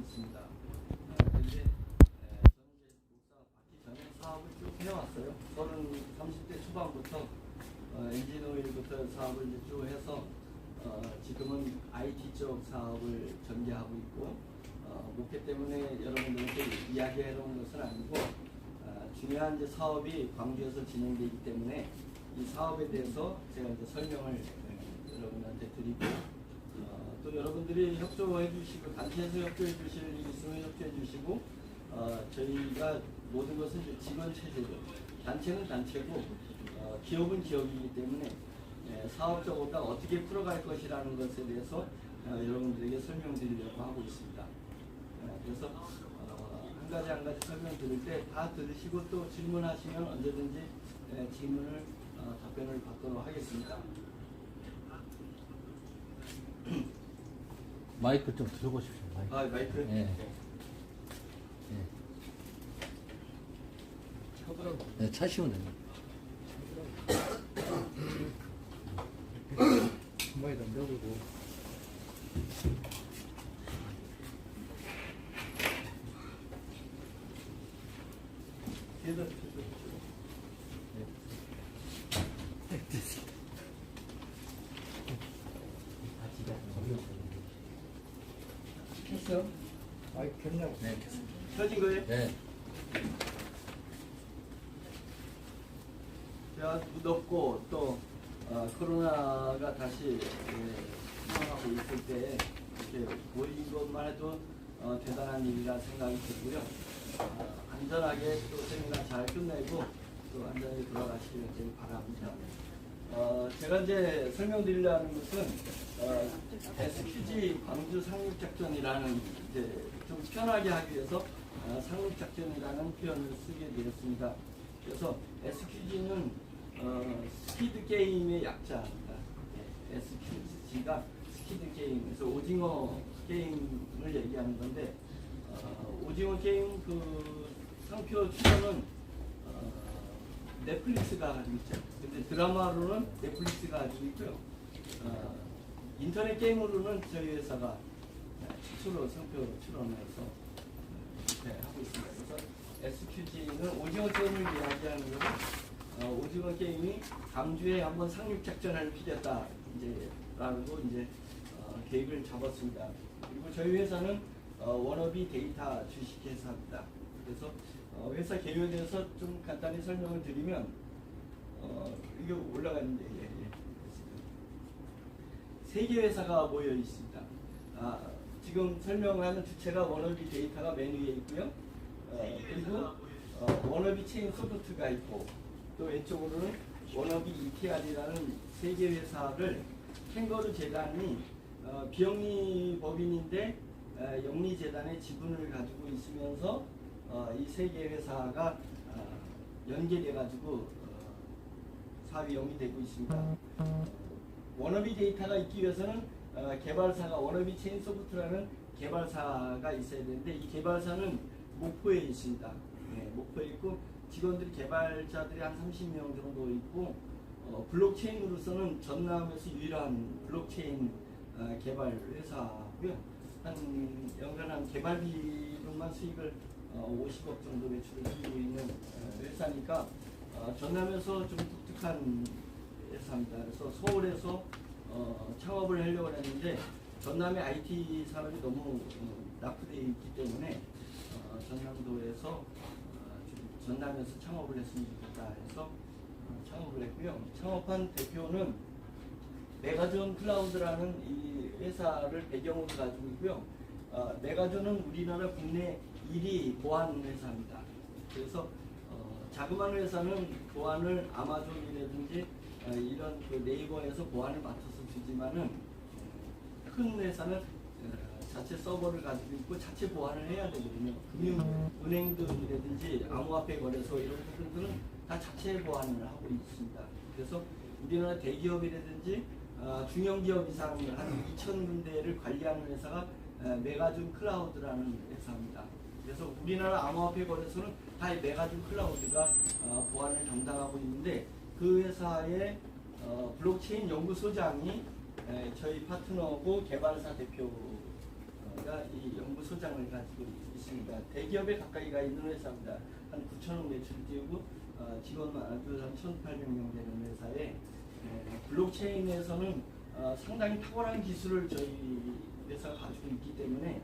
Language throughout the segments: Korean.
있습니다. 그런데 저는 이제 목사 받기 전에 사업을 쭉 해왔어요. 30대 초반부터 엔진오일부터 사업을 이제 쭉 해서 지금은 IT 쪽 사업을 전개하고 있고 목회 때문에 여러분들께 이야기해놓은 것은 아니고 중요한 이제 사업이 광주에서 진행되기 때문에 이 사업에 대해서 제가 이제 설명을 여러분한테 드리고 또 여러분들이 협조해 주시고 단체에서 협조해 주실 일 있으면 협조해 주시고 저희가 모든 것은 이제 직원 체제로 단체는 단체고 기업은 기업이기 때문에 사업적으로 어떻게 풀어갈 것이라는 것에 대해서 여러분들에게 설명드리려고 하고 있습니다. 그래서 한 가지 설명 드릴 때 다 들으시고 또 질문하시면 언제든지 질문을 답변을 받도록 하겠습니다. 마이크 좀 들고 싶어요. 마이크. 마이크? 네. 네, 차시면 됩니다. 한마디도 안 배우고. 했어요? 마이크 켰냐고. 네, 됐습니다. 켜진 거예요? 네. 제가 무덥고 또 코로나가 다시 상황하고 있을 때 이렇게 모인 것만 해도 대단한 일이라 생각이 들고요. 안전하게 또 세미나 잘 끝내고 또 안전하게 돌아가시길 바랍니다. 제가 이제 설명드리려는 것은 SQG 광주 상륙작전이라는 이제 좀 편하게 하기 위해서 상륙작전이라는 표현을 쓰게 되었습니다. 그래서 SQG는 스키드 게임의 약자입니다. SQG가 스키드 게임, 그래서 오징어 게임을 얘기하는 건데 오징어 게임 그 상표 출연은 넷플릭스가 가지고 있죠. 근데 드라마로는 넷플릭스가 가지고 있고요. 인터넷 게임으로는 저희 회사가 최초로 상표 출연해서 하고 있습니다. 그래서 SQG는 오징어 게임을 이야기하는 거고 오징어 게임이 광주에 한번 상륙 작전을 피렸다 라고 계획을 잡았습니다. 그리고 저희 회사는 워너비 데이터 주식회사입니다. 그래서 회사 개요에 대해서 좀 간단히 설명을 드리면 이게 올라가는데 세 개 회사가 모여 있습니다. 지금 설명하는 주체가 워너비 데이터가 맨 위에 있고요. 그리고 워너비 체인 소프트가 있고 또 왼쪽으로는 워너비 ETR이라는 세 개 회사를 캥거루 재단이 비영리 법인인데 영리 재단의 지분을 가지고 있으면서 이 세 개 회사가 연계돼 가지고 사업이 영위되고 있습니다. 워너비 데이터가 있기 위해서는 개발사가 워너비 체인 소프트라는 개발사가 있어야 되는데 이 개발사는 목포에 있습니다. 목포에 있고 직원들이 개발자들이 한 30명 정도 있고 블록체인으로서는 전남에서 유일한 블록체인 개발 회사고요. 연간 개발비로만 수익을 50억 정도 매출을 가지고 있는 회사니까 전남에서 좀 독특한 회사입니다. 그래서 서울에서 창업을 하려고 했는데 전남의 IT 산업이 너무 낙후되어 있기 때문에 전남도에서 전남에서 창업을 했으면 좋겠다 해서 창업을 했고요. 창업한 대표는 메가존 클라우드라는 이 회사를 배경으로 가지고 있고요. 메가존은 우리나라 국내 1위 보안 회사입니다. 그래서 자그마한 회사는 보안을 아마존이라든지 이런 그 네이버에서 보안을 맡아서 주지만은 큰 회사는 자체 서버를 가지고 있고 자체 보안을 해야 되거든요. 은행들이라든지 암호화폐 거래소 이런 부분들은 다 자체 보안을 하고 있습니다. 그래서 우리나라 대기업이라든지 중형기업 이상 한 2,000군데를 관리하는 회사가 메가존 클라우드라는 회사입니다. 그래서 우리나라 암호화폐 거래소는 다 메가존 클라우드가 보안을 담당하고 있는데 그 회사의 블록체인 연구소장이 저희 파트너고 개발사 대표입니다. 이 연구소장을 가지고 있습니다. 대기업에 가까이 가 있는 회사입니다. 한 9천억 매출 띄우고 직원 아주 한 1,800명 되는 회사에 블록체인에서는 상당히 탁월한 기술을 저희 회사가 가지고 있기 때문에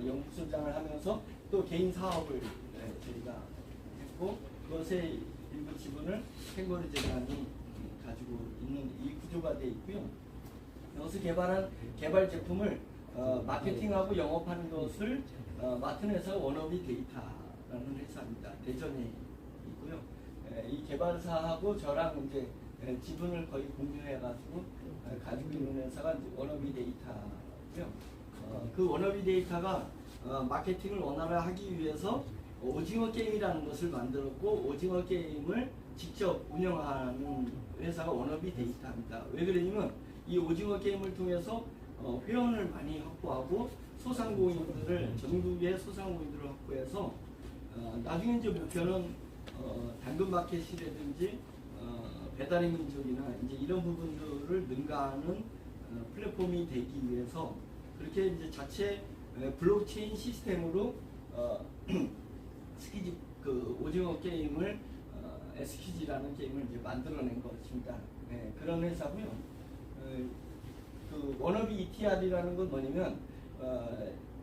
연구소장을 하면서 또 개인 사업을 저희가 했고 그것의 일부 지분을 캥거루 재단이 가지고 있는 이 구조가 되어 있고요. 여기서 개발한 개발 제품을 마케팅하고 영업하는 것을 맡은 회사가 워너비 데이터라는 회사입니다. 대전에 있고요. 이 개발사하고 저랑 이제 지분을 거의 공유해가지고 가지고 있는 회사가 이제 워너비 데이터고요. 그 워너비 데이터가 마케팅을 원활하게 위해서 오징어 게임이라는 것을 만들었고 오징어 게임을 직접 운영하는 회사가 워너비 데이터입니다. 왜 그러냐면 이 오징어 게임을 통해서 회원을 많이 확보하고 소상공인들을 전국의 소상공인들을 확보해서 나중에 이제 목표는 당근마켓이라든지 배달의 민족이나 이제 이런 부분들을 능가하는 플랫폼이 되기 위해서 그렇게 이제 자체 블록체인 시스템으로 스키지 그 오징어 게임을 SQG라는 게임을 이제 만들어낸 것입니다. 그런 회사고요. 그 워너비 ETR이라는 건 뭐냐면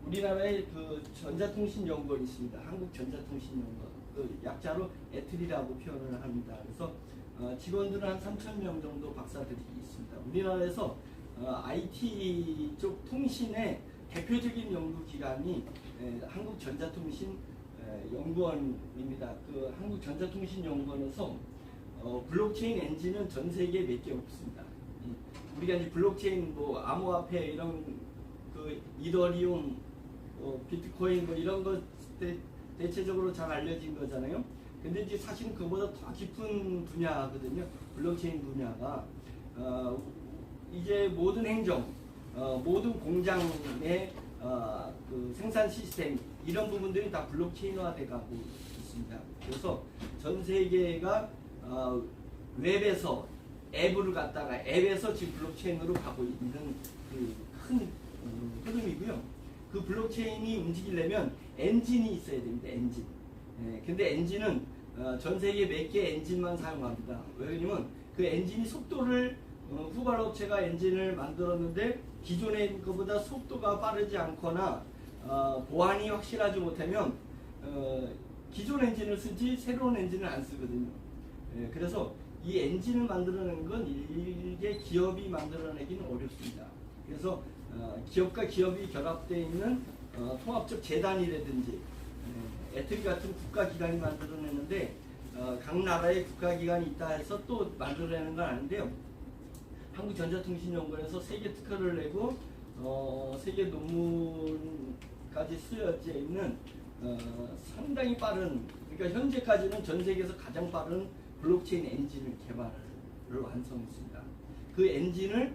우리나라의 그 전자통신연구원이 있습니다. 한국전자통신연구원. 그 약자로 에트리라고 표현을 합니다. 그래서 직원들은 한 3,000명 정도 박사들이 있습니다. 우리나라에서 IT 쪽 통신의 대표적인 연구기관이 한국전자통신 연구원입니다. 그 한국전자통신연구원에서 블록체인 엔진은 전 세계에 몇 개 없습니다. 우리가 이제 블록체인 뭐 암호화폐 이런 그 이더리움, 비트코인 뭐 이런 것 대체적으로 잘 알려진 거잖아요. 근데 이제 사실은 그보다 더 깊은 분야거든요. 블록체인 분야가 이제 모든 행정, 모든 공장의 그 생산 시스템 이런 부분들이 다 블록체인화돼 가고 있습니다. 그래서 전 세계가 웹에서 앱을 갖다가 앱에서 지금 블록체인으로 가고 있는 그 큰 흐름이고요. 그 블록체인이 움직이려면 엔진이 있어야 됩니다. 엔진. 근데 엔진은 전 세계 몇 개 엔진만 사용합니다. 왜냐면 그 엔진이 속도를 후발 업체가 엔진을 만들었는데 기존의 것보다 속도가 빠르지 않거나 보안이 확실하지 못하면 기존 엔진을 쓰지 새로운 엔진을 안 쓰거든요. 그래서 이 엔진을 만들어내는 건 일개 기업이 만들어내기는 어렵습니다. 그래서 기업과 기업이 결합되어 있는 통합적 재단이라든지 에트리 같은 국가기관이 만들어내는데 각 나라의 국가기관이 있다 해서 또 만들어내는 건 아닌데요. 한국전자통신연구원에서 세계 특허를 내고 세계 논문까지 쓰여져 있는 상당히 빠른, 그러니까 현재까지는 전 세계에서 가장 빠른 블록체인 엔진을 개발을 완성했습니다. 그 엔진을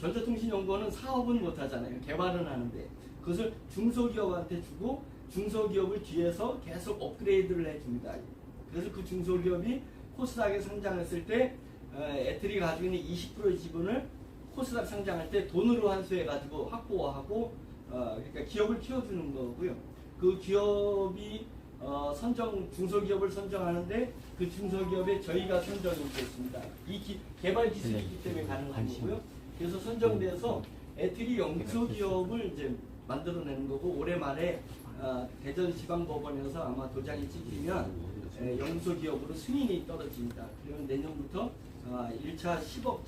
전자통신연구원은 사업은 못하잖아요. 개발은 하는데 그것을 중소기업한테 주고 중소기업을 뒤에서 계속 업그레이드를 해줍니다. 그래서 그 중소기업이 코스닥에 상장했을 때 에트리 가지고 있는 20% 지분을 코스닥 상장할 때 돈으로 환수해가지고 확보하고 그러니까 기업을 키워주는 거고요. 그 기업이 중소기업을 선정하는데 그 중소기업에 저희가 선정이 됐습니다. 이 개발 기술이기 때문에 가능한 거고요. 그래서 선정돼서 에트리 연구소기업을 이제 만들어내는 거고 올해 말에 대전지방법원에서 아마 도장이 찍히면 연구소기업으로 승인이 떨어집니다. 그러면 내년부터 1차 10억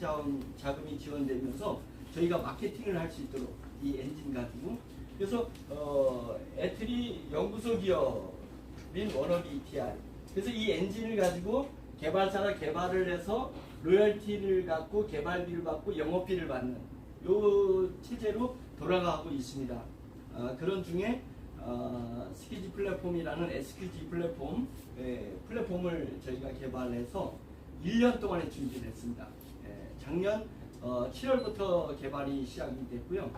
자금이 지원되면서 저희가 마케팅을 할 수 있도록 이 엔진 가지고 그래서 에트리 연구소기업인 워너비 ETR 그래서 이 엔진을 가지고 개발사가 개발을 해서 로열티를 갖고 개발비를 받고 영업비를 받는 요 체제로 돌아가고 있습니다. 그런 중에 스키지 플랫폼이라는 SQG 플랫폼을 저희가 개발해서 1년 동안에 준비를 했습니다. 작년 7월부터 개발이 시작이 됐고요.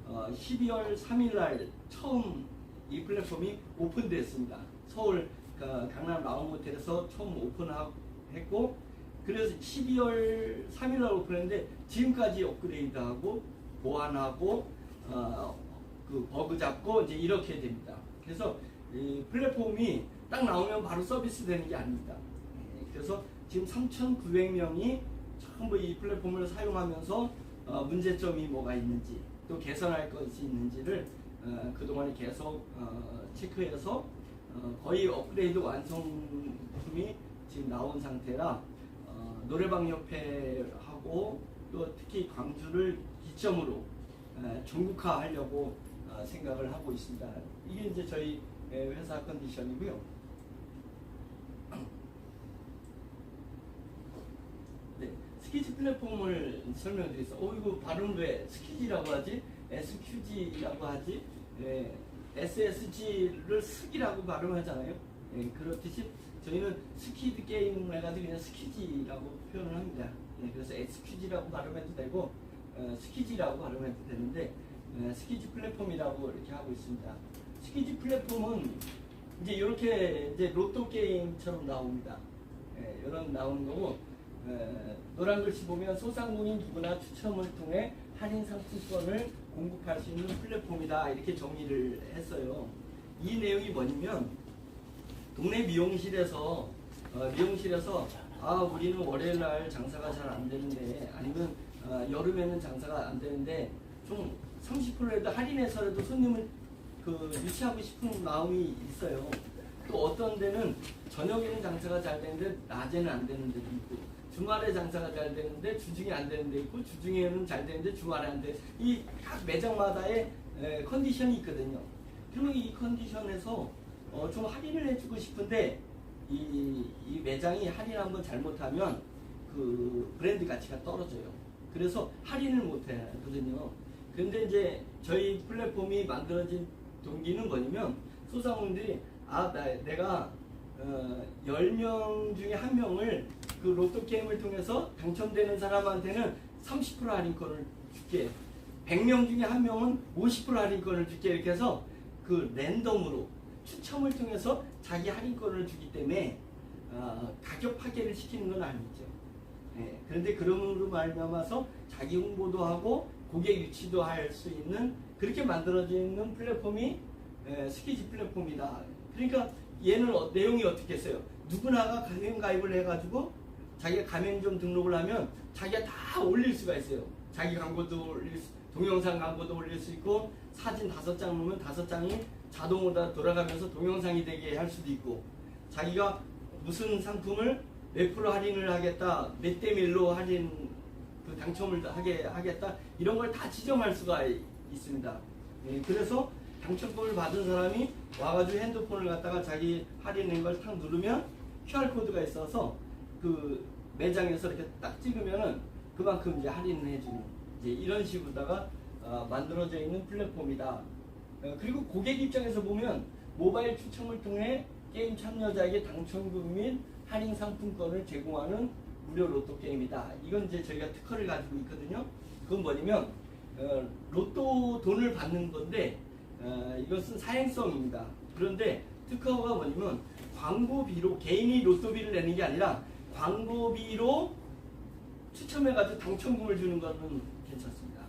12월 3일 날 처음 이 플랫폼이 오픈됐습니다. 서울 강남 라운호텔에서 처음 오픈했고 그래서 12월 3일 날 오픈했는데 지금까지 업그레이드하고 보완하고 그 버그 잡고 이제 이렇게 됩니다. 그래서 이 플랫폼이 딱 나오면 바로 서비스 되는 게 아닙니다. 그래서 지금 3,900명이 전부 이 플랫폼을 사용하면서 문제점이 뭐가 있는지 또 개선할 것이 있는지를 그동안에 계속 체크해서 거의 업그레이드 완성품이 지금 나온 상태라 노래방 협회하고 또 특히 광주를 기점으로 전국화하려고 생각을 하고 있습니다. 이게 이제 저희 회사 컨디션이고요. 네, 스키지 플랫폼을 설명드리겠습니다. 이거 발음 왜 스키지라고 하지? SQG라고 하지? SSG를 스기라고 발음하잖아요. 그렇듯이 저희는 스키드 게임을 해가지고 그냥 스키지라고 표현을 합니다. 그래서 SQG라고 발음해도 되고 스키지라고 발음해도 되는데 스키지 플랫폼이라고 이렇게 하고 있습니다. 스키지 플랫폼은 이제 이렇게 이제 로또 게임처럼 나옵니다. 이런 나오는 거고 노란 글씨 보면 소상공인 누구나 추첨을 통해 할인 상품권을 공급할 수 있는 플랫폼이다 이렇게 정의를 했어요. 이 내용이 뭐냐면 동네 미용실에서 우리는 월요일 날 장사가 잘 안 되는데 아니면 여름에는 장사가 안 되는데 좀 30%라도 할인해서라도 손님을 유치하고 싶은 마음이 있어요. 또 어떤 데는 저녁에는 장사가 잘 되는데 낮에는 안 되는 데도 있고 주말에 장사가 잘 되는데 주중에 안 되는 데 있고 주중에는 잘 되는데 주말에 안 돼. 이 각 매장마다의 컨디션이 있거든요. 그러면 이 컨디션에서 좀 할인을 해주고 싶은데 이 매장이 할인 한번 잘못하면 그 브랜드 가치가 떨어져요. 그래서 할인을 못 하거든요. 그런데 이제 저희 플랫폼이 만들어진 동기는 뭐냐면 소상공인들이 내가 10명 중에 1명을 그 로또 게임을 통해서 당첨되는 사람한테는 30% 할인권을 줄게. 100명 중에 1명은 50% 할인권을 줄게. 이렇게 해서 그 랜덤으로 추첨을 통해서 자기 할인권을 주기 때문에 가격 파괴를 시키는 건 아니죠. 그런데 그럼으로 말미암아서 자기 홍보도 하고 고객 유치도 할 수 있는 그렇게 만들어지는 플랫폼이 스키지 플랫폼이다. 그러니까 얘는 내용이 어떻게 했어요? 누구나가 가맹가입을 해가지고 자기가 가맹점 등록을 하면 자기가 다 올릴 수가 있어요. 자기 광고도 올릴 수, 동영상 광고도 올릴 수 있고 사진 5장 넣으면 5장이 자동으로 돌아가면서 동영상이 되게 할 수도 있고 자기가 무슨 상품을 몇 프로 할인을 하겠다, 몇 대 몇로 할인 그 당첨을 하겠다 이런 걸 다 지정할 수가 있습니다. 그래서 당첨권을 받은 사람이 와가지고 핸드폰을 갖다가 자기 할인된 걸 탁 누르면 QR코드가 있어서 그 매장에서 이렇게 딱 찍으면은 그만큼 이제 할인을 해주는 이제 이런 식으로다가 만들어져 있는 플랫폼이다. 그리고 고객 입장에서 보면 모바일 추첨을 통해 게임 참여자에게 당첨금 및 할인 상품권을 제공하는 무료 로또 게임이다. 이건 이제 저희가 특허를 가지고 있거든요. 그건 뭐냐면 로또 돈을 받는 건데 이것은 사행성입니다. 그런데 특허가 뭐냐면 광고비로 개인이 로또비를 내는 게 아니라 광고비로 추첨해가지고 당첨금을 주는 거는 괜찮습니다.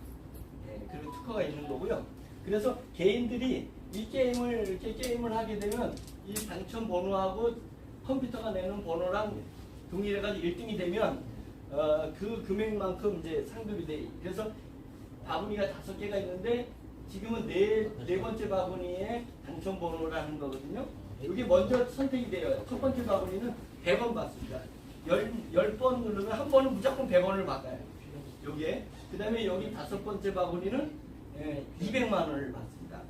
그리고 특허가 있는 거고요. 그래서 개인들이 이 게임을 이렇게 게임을 하게 되면 이 당첨 번호하고 컴퓨터가 내는 번호랑 동일해가지고 1등이 되면 그 금액만큼 이제 상금이 돼. 그래서 바구니가 5개가 있는데 지금은 네 번째 바구니에 당첨 번호라는 거거든요. 여기 먼저 선택이 돼요. 첫 번째 바구니는 100원 받습니다. 10번 누르면 한 번은 무조건 100원을 받아요. 여기에. 그 다음에 여기 5번째 바구니는 200만 원을 받습니다.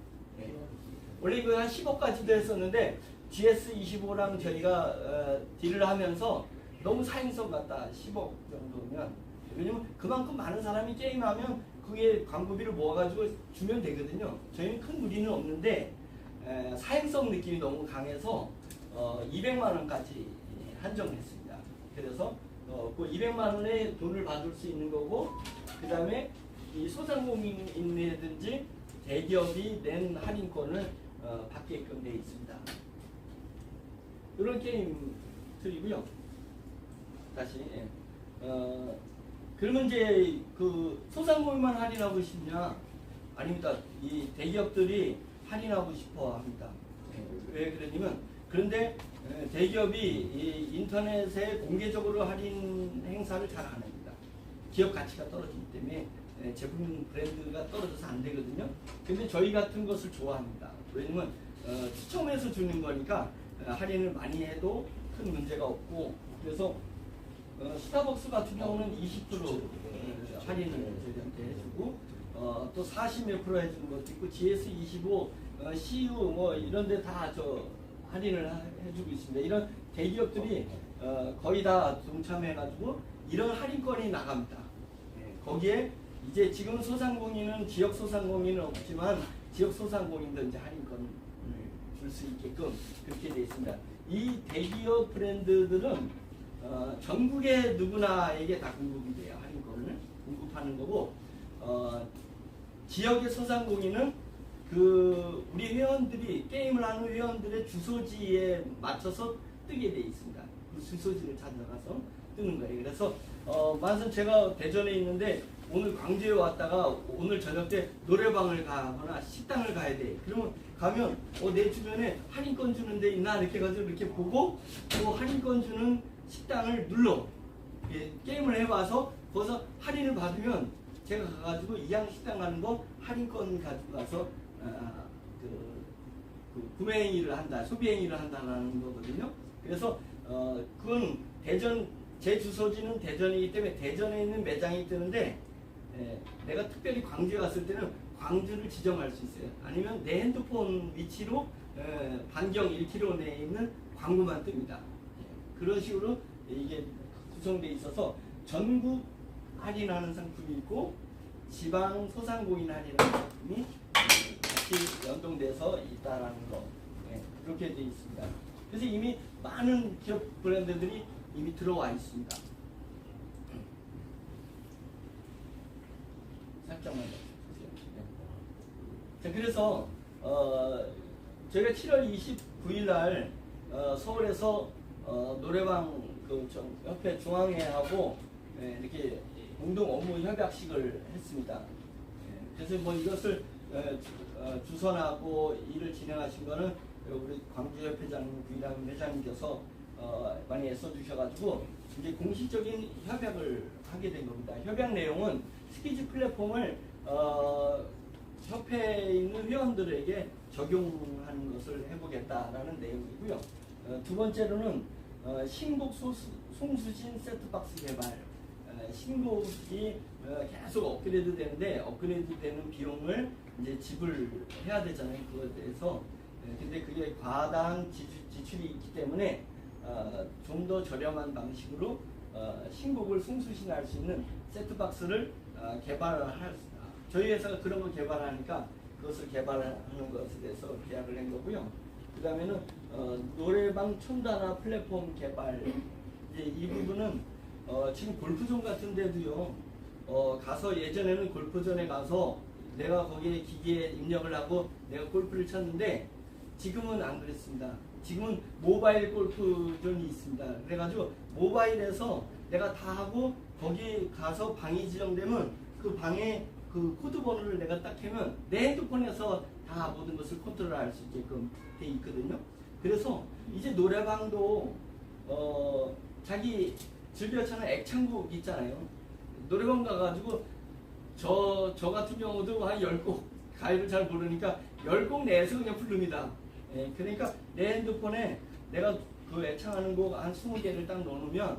원래 이거 한 10억까지도 했었는데 GS25랑 저희가 딜을 하면서 너무 사행성 같다. 10억 정도면. 왜냐면 그만큼 많은 사람이 게임하면 그게 광고비를 모아가지고 주면 되거든요. 저희는 큰 무리는 없는데 사행성 느낌이 너무 강해서 200만 원까지 한정했습니다. 그래서 그 200만 원의 돈을 받을 수 있는 거고 그 다음에 이 소상공인이라든지 대기업이 낸 할인권을 받게끔 되어 있습니다. 이런 게임들이고요. 다시 그러면 이제 그 소상공인만 할인하고 싶냐? 아닙니다. 이 대기업들이 할인하고 싶어 합니다. 왜 그러냐면 그런데 대기업이 이 인터넷에 공개적으로 할인 행사를 잘 안 합니다. 기업 가치가 떨어지기 때문에 제품 브랜드가 떨어져서 안 되거든요. 근데 저희 같은 것을 좋아합니다. 왜냐면 추첨해서 주는 거니까 할인을 많이 해도 큰 문제가 없고, 그래서 스타벅스 같은 경우는 20% 할인을 저희한테 해주고, 또 40몇 프로 해주는 것도 있고, GS25, CU 뭐 이런 데 다 할인을 해주고 있습니다. 이런 대기업들이 거의 다 동참해가지고 이런 할인권이 나갑니다. 거기에 이제 지금 소상공인은 지역 소상공인은 없지만 지역 소상공인도 이제 할인권을 줄 수 있게끔 그렇게 되어 있습니다. 이 대기업 브랜드들은 전국의 누구나에게 다 공급이 돼요. 할인권을 공급하는 거고, 지역의 소상공인은 우리 회원들이 게임을 하는 회원들의 주소지에 맞춰서 뜨게 돼 있습니다. 그 주소지를 찾아가서 뜨는 거예요. 그래서 만선 제가 대전에 있는데 오늘 광주에 왔다가 오늘 저녁 때 노래방을 가거나 식당을 가야 돼. 그러면 가면 내 주변에 할인권 주는 데 있나 이렇게 해가지고 이렇게 보고 또 할인권 주는 식당을 눌러 게임을 해봐서 거기서 할인을 받으면 제가 가가지고 이양 식당 가는 거 할인권 가지고 가서 구매 행위를 한다, 소비 행위를 한다는 거거든요. 그래서 그건 대전, 제 주소지는 대전이기 때문에 대전에 있는 매장이 뜨는데, 내가 특별히 광주에 갔을 때는 광주를 지정할 수 있어요. 아니면 내 핸드폰 위치로 반경 1km 내에 있는 광고만 뜹니다. 그런 식으로 이게 구성되어 있어서 전국 할인하는 상품이 있고 지방 소상공인 할인하는 상품이 같이 연동돼서 있다라는 거, 그렇게 되어 있습니다. 그래서 이미 많은 기업 브랜드들이 이미 들어와 있습니다. 살짝만 더 주세요. 자, 그래서 저희가 7월 29일 날 서울에서 노래방 협회 중앙회하고 이렇게 공동 업무 협약식을 했습니다. 그래서 뭐 이것을 주선하고 일을 진행하신 거는 우리 광주협회장님, 구이남 회장님께서 많이 애써주셔가지고 이제 공식적인 협약을 하게 된 겁니다. 협약 내용은 스키즈 플랫폼을 협회에 있는 회원들에게 적용하는 것을 해보겠다라는 내용이고요. 두 번째로는 신곡 송수신 세트박스 개발. 신곡이 계속 업그레이드 되는데 업그레이드 되는 비용을 이제 지불해야 되잖아요. 그거에 대해서. 근데 그게 과다한 지출이 있기 때문에 좀 더 저렴한 방식으로 신곡을 송수신할 수 있는 세트박스를 개발할 저희 회사가 그런 걸 개발하니까 그것을 개발하는 것에 대해서 계약을 한 거고요. 그 다음에는 노래방 촌단화 플랫폼 개발. 이제 이 부분은 지금 골프존 같은 데도요, 가서 예전에는 골프존에 가서 내가 거기에 기기에 입력을 하고 내가 골프를 쳤는데 지금은 안 그랬습니다. 지금은 모바일 골프존이 있습니다. 그래가지고 모바일에서 내가 다 하고 거기 가서 방이 지정되면 그 방에 그 코드 번호를 내가 딱 하면 내 핸드폰에서 다 모든 것을 컨트롤할 수 있게끔 돼 있거든요. 그래서 이제 노래방도 자기 즐겨 찾는 애창곡 있잖아요. 노래방 가가지고 저 같은 경우도 한 10곡 가입을 잘 모르니까 10곡 내에서 그냥 부릅니다. 그러니까 내 핸드폰에 내가 그 애창하는 곡 한 20개를 딱 넣어놓으면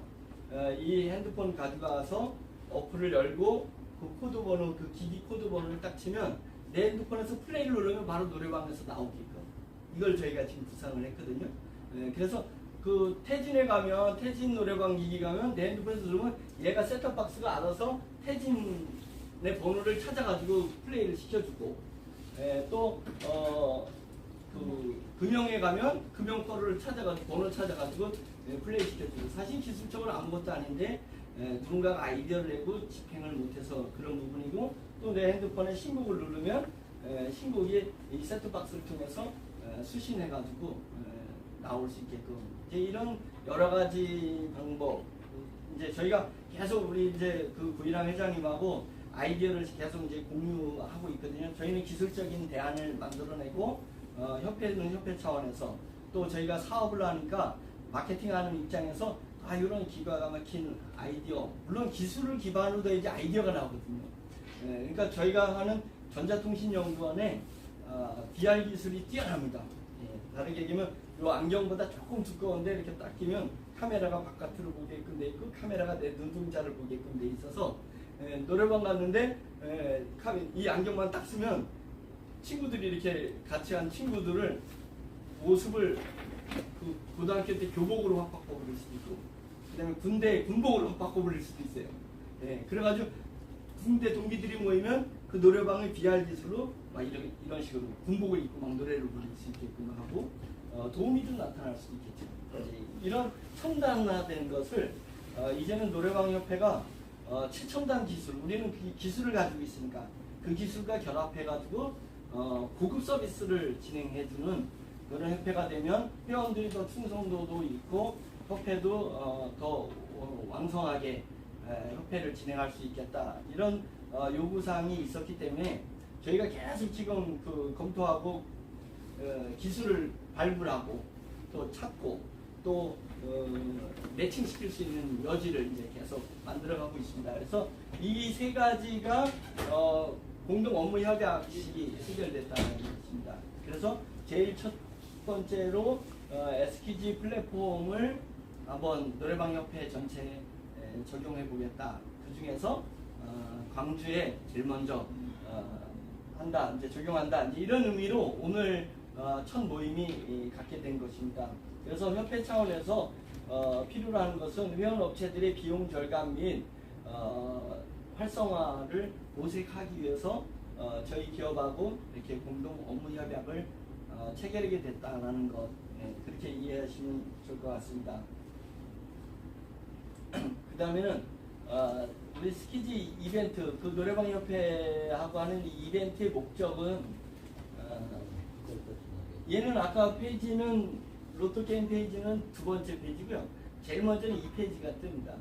이 핸드폰 가져가서 어플을 열고 그 코드 번호, 그 기기 코드 번호를 딱 치면 내 핸드폰에서 플레이를 누르면 바로 노래방에서 나오게끔 이걸 저희가 지금 구상을 했거든요. 그래서 그 태진에 가면 태진 노래방 기기 가면 내 핸드폰에서 누르면 얘가 셋톱박스가 알아서 태진의 번호를 찾아가지고 플레이를 시켜주고, 또 그 금형에 가면 금형 거를 찾아가지고 번호를 찾아가지고 플레이 시켜주고. 사실 기술적으로 아무것도 아닌데 누군가가 아이디어를 내고 집행을 못해서 그런 부분이고, 또 내 핸드폰에 신곡을 누르면 신곡이 이 세트박스를 통해서 수신해가지고 나올 수 있게끔 이제 이런 여러 가지 방법. 이제 저희가 계속 우리 이제 그 구이랑 회장님하고 아이디어를 계속 이제 공유하고 있거든요. 저희는 기술적인 대안을 만들어내고 협회는 협회 차원에서 또 저희가 사업을 하니까 마케팅하는 입장에서 이런 기가 막힌 아이디어, 물론 기술을 기반으로 돼 이제 아이디어가 나오거든요. 그러니까 저희가 하는 전자통신연구원에 VR 기술이 뛰어납니다. 다르게 얘기하면 이 안경보다 조금 두꺼운데 이렇게 딱 끼면 카메라가 바깥으로 보게끔 돼 있고 카메라가 내 눈동자를 보게끔 돼 있어서 노래방 갔는데 이 안경만 딱 쓰면 친구들이 이렇게 같이 한 친구들을 모습을 그 고등학교 때 교복으로 확 바꿔버릴 수도 있고 그다음에 군대 군복으로 확 바꿔버릴 수도 있어요. 그래가지고 군대 동기들이 모이면 그 노래방의 VR 기술로 막 이런 식으로 군복을 입고 막 노래를 부를 수 있게끔 하고 도움이 좀 나타날 수도 있겠죠. 이런 첨단화된 것을 이제는 노래방협회가 최첨단 기술, 우리는 그 기술을 가지고 있으니까 그 기술과 결합해가지고 고급 서비스를 진행해주는 그런 협회가 되면 회원들이 더 충성도도 있고 협회도 더 왕성하게 협회를 진행할 수 있겠다 이런 요구사항이 있었기 때문에 저희가 계속 지금 검토하고 기술을 발굴하고 또 찾고 또 매칭시킬 수 있는 여지를 이제 계속 만들어가고 있습니다. 그래서 이 세 가지가 공동 업무 협약식이 해결됐다는 것입니다. 그래서 제일 첫 번째로 SKG 플랫폼을 한번 노래방협회 전체에 적용해 보겠다. 그 중에서 광주에 제일 먼저 한다, 이제 적용한다. 이제 이런 의미로 오늘 첫 모임이 갖게 된 것입니다. 그래서 협회 차원에서 필요로 하는 것은 회원업체들의 비용 절감 및 활성화를 모색하기 위해서 저희 기업하고 이렇게 공동 업무 협약을 체결하게 됐다는 것, 그렇게 이해하시면 좋을 것 같습니다. 그 다음에는 우리 스키지 이벤트, 그 노래방 협회하고 하는 이 이벤트의 목적은 얘는 아까 페이지는 로또 게임 페이지는 두 번째 페이지고요. 제일 먼저는 이 페이지가 뜹니다.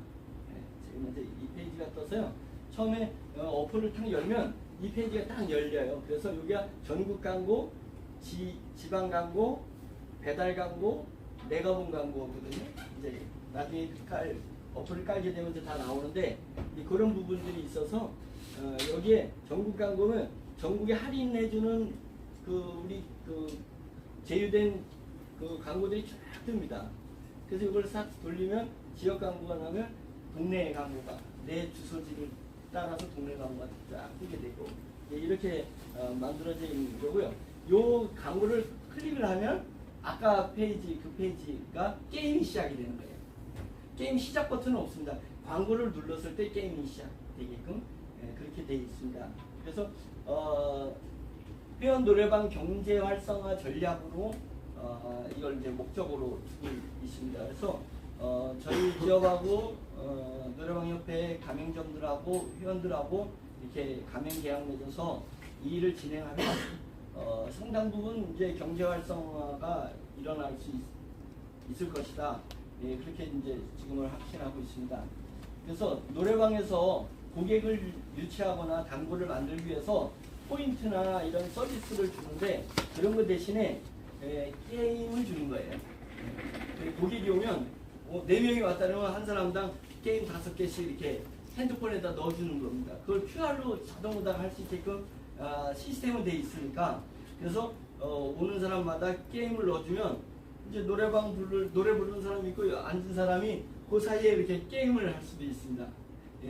제일 먼저 이 페이지가 떠서요. 처음에 어플을 딱 열면 이 페이지가 딱 열려요. 그래서 여기가 전국 광고, 지방 광고, 배달 광고, 내가 본 광고거든요. 이제 나중에 어플을 깔게 되면 이제 다 나오는데 그런 부분들이 있어서 여기에 전국 광고는 전국에 할인해주는 우리 제휴된 광고들이 쫙 뜹니다. 그래서 이걸 싹 돌리면 지역 광고가 나면 동네 광고가 내 주소지를 따라서 동네 광고가 쫙 뜨게 되고 이렇게 만들어져 있는 거고요. 요 광고를 클릭을 하면 아까 페이지 그 페이지가 게임이 시작이 되는 거예요. 게임 시작 버튼은 없습니다. 광고를 눌렀을 때 게임이 시작되게끔 그렇게 되어 있습니다. 그래서 회원 노래방 경제 활성화 전략으로 이걸 이제 목적으로 두고 있습니다. 그래서 저희 기업하고 노래방 협회 가맹점들하고 회원들하고 이렇게 가맹 계약 맺어서 이 일을 진행하면 상당 부분 이제 경제 활성화가 일어날 수 있을 것이다. 그렇게 이제 지금을 확신하고 있습니다. 그래서 노래방에서 고객을 유치하거나 광고를 만들기 위해서 포인트나 이런 서비스를 주는데 그런 거 대신에 게임을 주는 거예요. 고객이 오면 4명이 왔다면 한 사람당 게임 5개씩 이렇게 핸드폰에다 넣어주는 겁니다. 그걸 QR로 자동으로 할 수 있게끔 시스템은 돼 있으니까 그래서 오는 사람마다 게임을 넣어주면 이제 노래 부르는 사람이 있고 앉은 사람이 그 사이에 이렇게 게임을 할 수도 있습니다.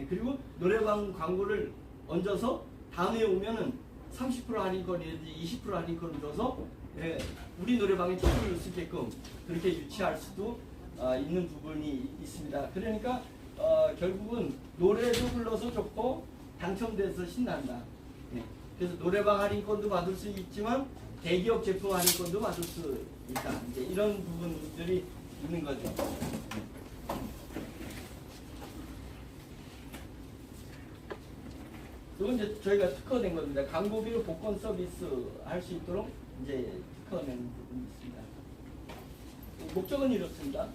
그리고 노래방 광고를 얹어서 다음에 오면은 30% 할인권이라든지 20% 할인권을 줘서 우리 노래방에 조금을 넣을 수 있게끔 그렇게 유치할 수도 있는 부분이 있습니다. 그러니까 결국은 노래도 불러서 좋고 당첨돼서 신난다. 그래서 노래방 할인권도 받을 수 있지만 대기업 제품 할인권도 받을 수 있다. 이제 이런 부분들이 있는 거죠. 이건 이제 저희가 특허된 겁니다. 광고비로 복권 서비스 할 수 있도록 이제 특허낸 부분이 있습니다. 목적은 이렇습니다.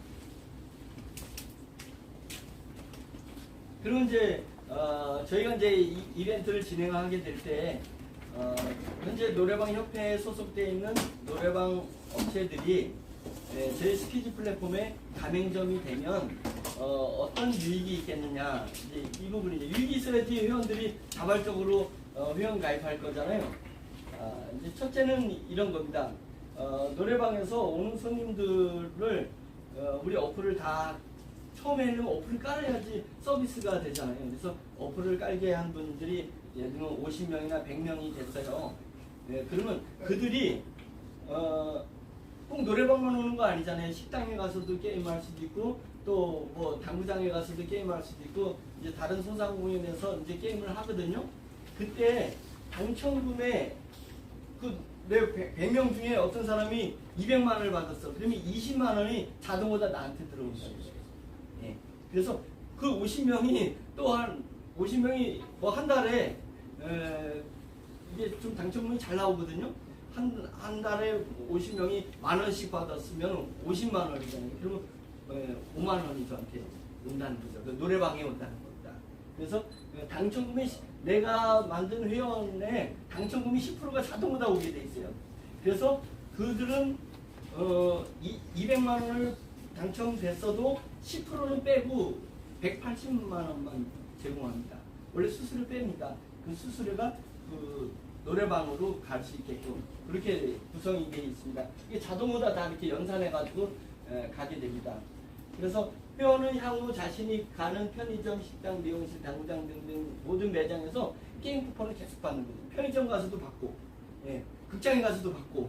그리고 이제 저희가 이제 이벤트를 진행하게 될 때, 현재 노래방 협회에 소속되어 있는 노래방 업체들이 저희 스키지 플랫폼에 가맹점이 되면 어떤 유익이 있겠느냐, 이제 이 부분이 이제 유익이 있어야지 회원들이 자발적으로 회원 가입할 거잖아요. 이제 첫째는 이런 겁니다. 노래방에서 오는 손님들을 우리 어플을 다 처음에는 어플을 깔아야지 서비스가 되잖아요. 그래서 어플을 깔게 한 분들이 예를 들면 50명이나 100명이 됐어요. 그러면 그들이 꼭 노래방만 오는 거 아니잖아요. 식당에 가서도 게임할 수도 있고 또 뭐 당구장에 가서도 게임할 수도 있고 이제 다른 소상공인에서 이제 게임을 하거든요. 그때 당첨금에 내 100명 중에 어떤 사람이 200만 원을 받았어. 그러면 20만 원이 자동으로 나한테 들어온다. 예. 그래서 그 50명이 또한 50명이 뭐 한 달에 이게 좀 당첨금이 잘 나오거든요. 한 달에 50명이 만 원씩 받았으면 50만 원이잖아요. 그러면 5만 원이 저한테 온다는 거죠. 그 노래방에 온다는 겁니다. 그래서 당첨금이 내가 만든 회원의 당첨금이 10%가 자동으로 오게 돼 있어요. 그래서 그들은 200만 원을 당첨됐어도 10%는 빼고 180만 원만 제공합니다. 원래 수수료 뺍니다. 그 수수료가 그 노래방으로 갈 수 있게끔 그렇게 구성이 되어 있습니다. 이게 자동으로 다 이렇게 연산해가지고 가게 됩니다. 그래서 회원은 향후 자신이 가는 편의점, 식당, 미용실, 당구장 등등 모든 매장에서 게임 쿠폰을 계속 받는 거죠. 편의점 가서도 받고, 극장에 가서도 받고.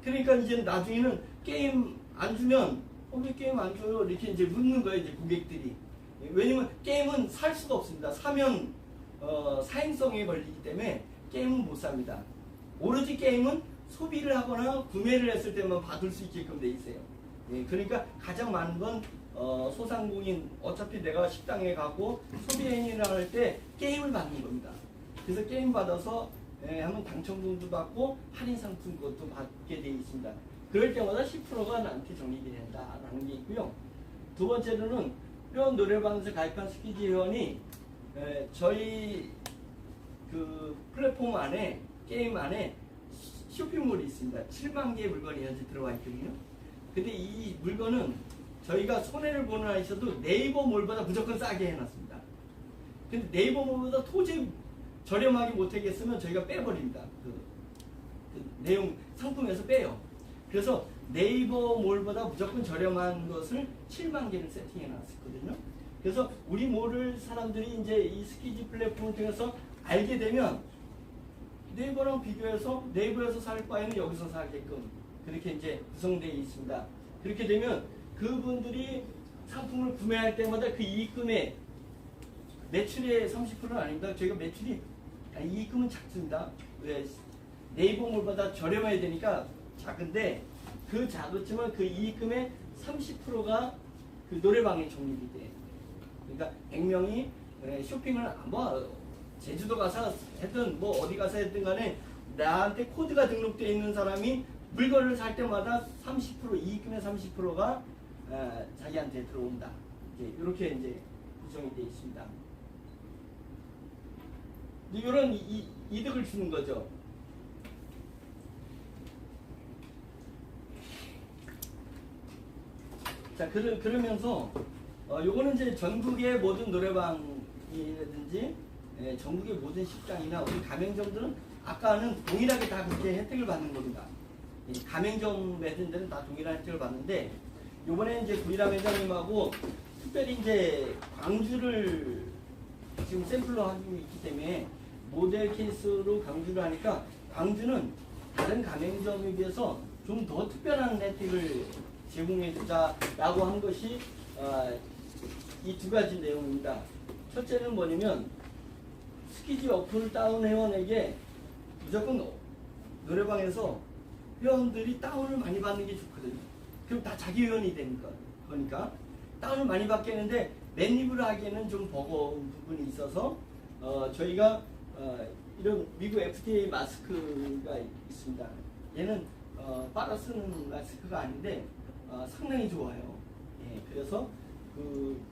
그러니까 이제 나중에는 게임 안 주면 왜 게임 안 줘요? 이렇게 이제 묻는 거예요, 이제 고객들이. 왜냐면 게임은 살 수가 없습니다. 사면 사행성에 걸리기 때문에 게임은 못 삽니다. 오로지 게임은 소비를 하거나 구매를 했을 때만 받을 수 있게끔 돼 있어요. 그러니까 가장 많은 건 소상공인, 어차피 내가 식당에 가고 소비행위를 할 때 게임을 받는 겁니다. 그래서 게임 받아서 한번 당첨금도 받고 할인 상품권도 받게 되어 있습니다. 그럴 때마다 10%가 나한테 적립이 된다라는 게 있고요. 두 번째로는 회원 노래방에서 가입한 스키지 회원이 저희 그 플랫폼 안에 게임 안에 쇼핑몰이 있습니다. 7만 개의 물건이 현재 들어와 있거든요. 근데 이 물건은 저희가 손해를 보는 한 있어도 네이버 몰보다 무조건 싸게 해놨습니다. 근데 네이버 몰보다 도저히 저렴하게 못하겠으면 저희가 빼버립니다. 그 내용 상품에서 빼요. 그래서 네이버 몰보다 무조건 저렴한 것을 7만 개를 세팅해 놨었거든요. 그래서 우리 모를 사람들이 이제 이 스키지 플랫폼을 통해서 알게 되면 네이버랑 비교해서 네이버에서 살 바에는 여기서 사게끔 그렇게 이제 구성되어 있습니다. 그렇게 되면 그분들이 상품을 구매할 때마다 그 이익금의 매출의 30%는 아닙니다. 저희가 매출이 이익금은 작습니다. 왜 네이버몰보다 저렴해야 되니까 작은데 그 작았지만 그 이익금의 30%가 그 노래방에 적립이 돼. 그러니까 100명이 쇼핑을 뭐 제주도 가서 했든 뭐 어디 가서 했든 간에 나한테 코드가 등록되어 있는 사람이 물건을 살 때마다 30% 이익금의 30%가 자기한테 들어온다. 이렇게 이제 구성이 되어 있습니다. 이런 이득을 주는 거죠. 자, 그러면서 요거는 이제 전국의 모든 노래방이라든지 전국의 모든 식당이나 우리 가맹점들은 아까는 동일하게 다 그렇게 혜택을 받는 겁니다. 가맹점 매진 데는 다 동일한 혜택을 받는데 요번에 이제 구이라 매장님하고 특별히 이제 광주를 지금 샘플로 하고 있기 때문에 모델 케이스로 광주를 하니까 광주는 다른 가맹점에 비해서 좀 더 특별한 혜택을 제공해 주자라고 한 것이 이 두 가지 내용입니다. 첫째는 뭐냐면 스키지 어플 다운 회원에게 무조건 노래방에서 회원들이 다운을 많이 받는 게 좋거든요. 그럼 다 자기 회원이 되니까. 그러니까 다운을 많이 받겠는데 맨입을 하기에는 좀 버거운 부분이 있어서 저희가 이런 미국 FDA 마스크가 있습니다. 얘는 빨아 쓰는 마스크가 아닌데 상당히 좋아요. 그래서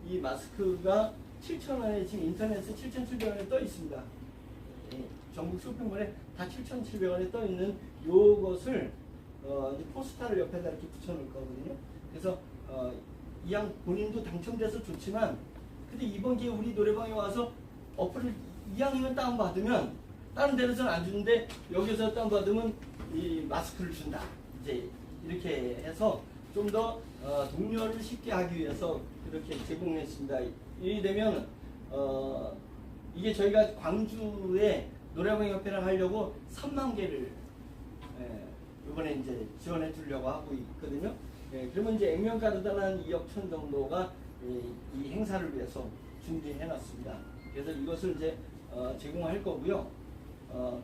이 마스크가 7,000원에 지금 인터넷에 7,700원에 떠 있습니다. 예, 전국 쇼핑몰에 다 7,700원에 떠 있는 요것을 이제 포스터를 옆에다 이렇게 붙여놓을 거거든요. 그래서 이왕 본인도 당첨돼서 좋지만, 근데 이번 기회에 우리 노래방에 와서 어플을 이왕이면 다운받으면 다른 데서는 안 주는데 여기서 다운받으면 이 마스크를 준다. 이제 이렇게 해서 좀 더 동료를 쉽게 하기 위해서 그렇게 제공했습니다. 이렇게 되면 이게 저희가 광주에 노래방 협회를 하려고 3만 개를 이번에 이제 지원해 주려고 하고 있거든요. 그러면 이제 액면가르다는 한 2억 천 정도가 이 행사를 위해서 준비해 놨습니다. 그래서 이것을 이제 제공할 거고요.